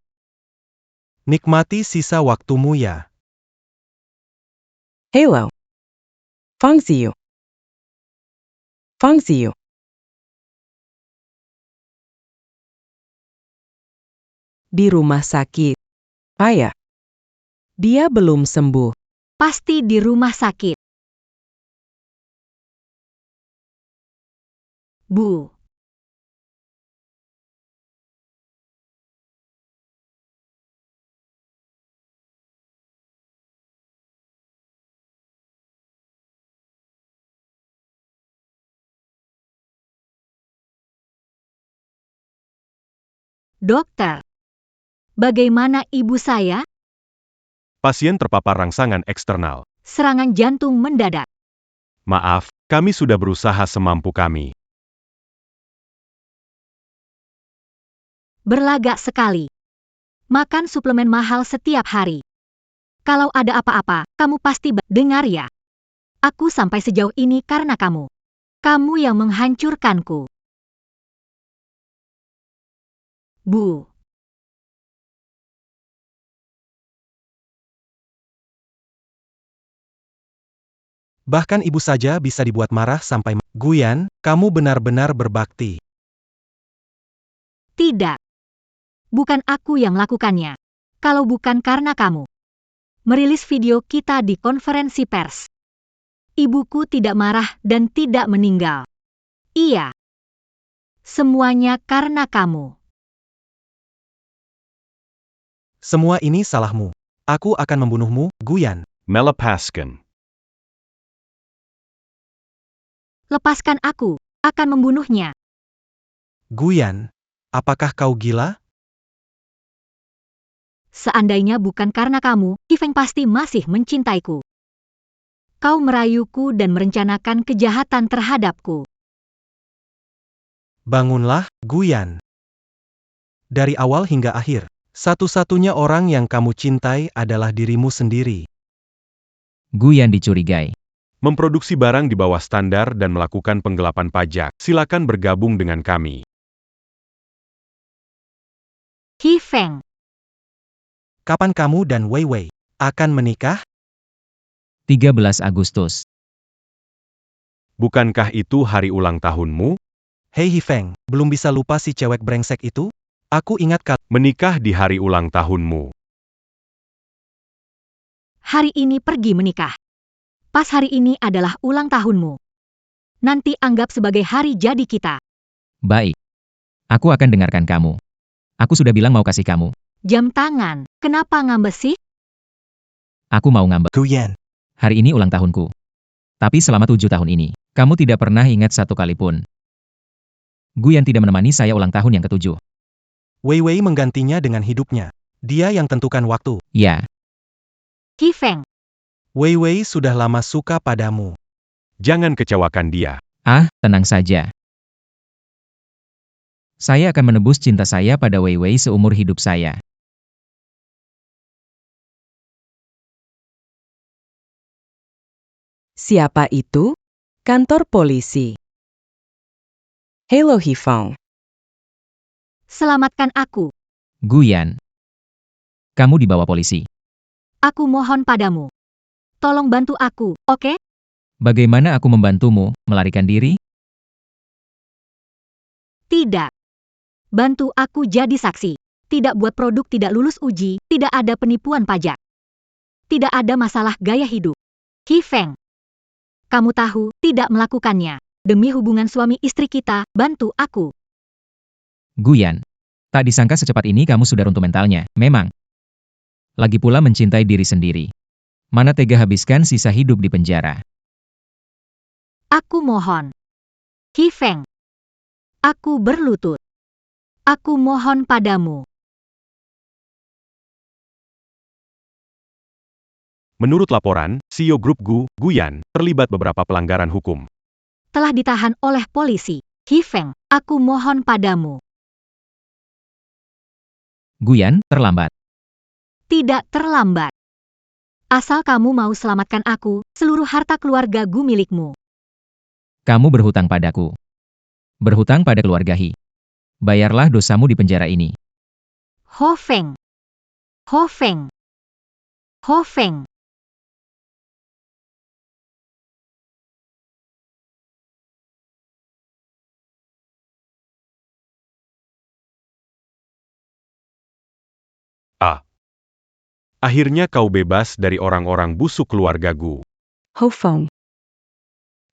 Nikmati sisa waktumu ya. Hello. Fang Ziyu. Fang Ziyu. Di rumah sakit. Ayah. Dia belum sembuh. Pasti di rumah sakit. Bu. Dokter. Bagaimana ibu saya? Pasien terpapar rangsangan eksternal. Serangan jantung mendadak. Maaf, kami sudah berusaha semampu kami. Berlagak sekali. Makan suplemen mahal setiap hari. Kalau ada apa-apa, kamu pasti dengar ya. Aku sampai sejauh ini karena kamu. Kamu yang menghancurkanku. Bu. Bahkan ibu saja bisa dibuat marah sampai Guyan, kamu benar-benar berbakti. Tidak. Bukan aku yang melakukannya. Kalau bukan karena kamu. Merilis video kita di konferensi pers. Ibuku tidak marah dan tidak meninggal. Iya. Semuanya karena kamu. Semua ini salahmu. Aku akan membunuhmu, Guyan. Melepaskan. Lepaskan aku. Akan membunuhnya. Guyan, apakah kau gila? Seandainya bukan karena kamu, Ifeng pasti masih mencintaiku. Kau merayuku dan merencanakan kejahatan terhadapku. Bangunlah, Guyan. Dari awal hingga akhir, satu-satunya orang yang kamu cintai adalah dirimu sendiri. Guyan dicurigai. Memproduksi barang di bawah standar dan melakukan penggelapan pajak. Silakan bergabung dengan kami. Hifeng. Kapan kamu dan Wei Wei akan menikah? 13 Agustus. Bukankah itu hari ulang tahunmu? Hei Hifeng, belum bisa lupa si cewek brengsek itu? Aku ingat Menikah di hari ulang tahunmu. Hari ini pergi menikah. Pas hari ini adalah ulang tahunmu. Nanti anggap sebagai hari jadi kita. Baik. Aku akan dengarkan kamu. Aku sudah bilang mau kasih kamu. Jam tangan, kenapa ngambek sih? Aku mau ngambek. Guyan. Hari ini ulang tahunku. Tapi selama 7 tahun ini, kamu tidak pernah ingat satu kali pun. Guyan tidak menemani saya ulang tahun yang ke-7. Wei Wei menggantinya dengan hidupnya. Dia yang tentukan waktu. Ya, Hifeng, Wei Wei sudah lama suka padamu. Jangan kecewakan dia. tenang saja. Saya akan menebus cinta saya pada Wei Wei seumur hidup saya. Siapa itu? Kantor polisi. Hello Hifeng. selamatkan aku. Guyan. Kamu dibawa polisi. Aku mohon padamu. Tolong bantu aku, oke? Bagaimana aku membantumu melarikan diri? Tidak. Bantu aku jadi saksi. Tidak buat produk tidak lulus uji, tidak ada penipuan pajak. Tidak ada masalah gaya hidup. Hifeng. Kamu tahu, tidak melakukannya. Demi hubungan suami istri kita, bantu aku. Guyan. Tak disangka secepat ini kamu sudah runtuh mentalnya, memang. Lagi pula mencintai diri sendiri. Mana tega habiskan sisa hidup di penjara. Aku mohon. Hifeng. Aku berlutut. Aku mohon padamu. Menurut laporan, CEO Grup Guyan, terlibat beberapa pelanggaran hukum. Telah ditahan oleh polisi. Hifeng, aku mohon padamu. Guyan, terlambat. Tidak terlambat. Asal kamu mau selamatkan aku, seluruh harta keluarga Gu milikmu. Kamu berhutang padaku. Berhutang pada keluarga Hi. Bayarlah dosamu di penjara ini. Ho Feng. Ho Feng. Ho Feng. Akhirnya kau bebas dari orang-orang busuk keluarga Gu. Ho Feng.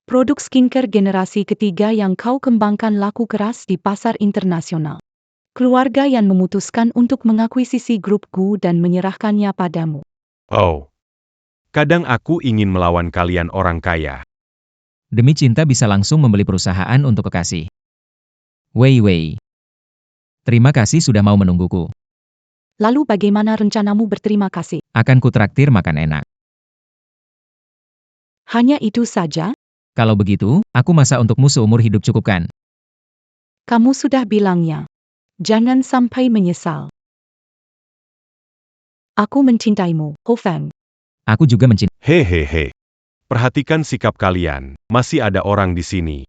Produk skincare generasi ketiga yang kau kembangkan laku keras di pasar internasional. Keluarga yang memutuskan untuk mengakuisisi grup Gu dan menyerahkannya padamu. Oh. Kadang aku ingin melawan kalian orang kaya. Demi cinta bisa langsung membeli perusahaan untuk kekasih. Wei Wei. Terima kasih sudah mau menungguku. Lalu bagaimana rencanamu berterima kasih? Akan kutraktir makan enak. Hanya itu saja? Kalau begitu, aku masak untukmu seumur hidup cukup kan? Kamu sudah bilangnya. Jangan sampai menyesal. Aku mencintaimu, Ho Feng. Aku juga mencintai. Hehehe. Perhatikan sikap kalian, masih ada orang di sini.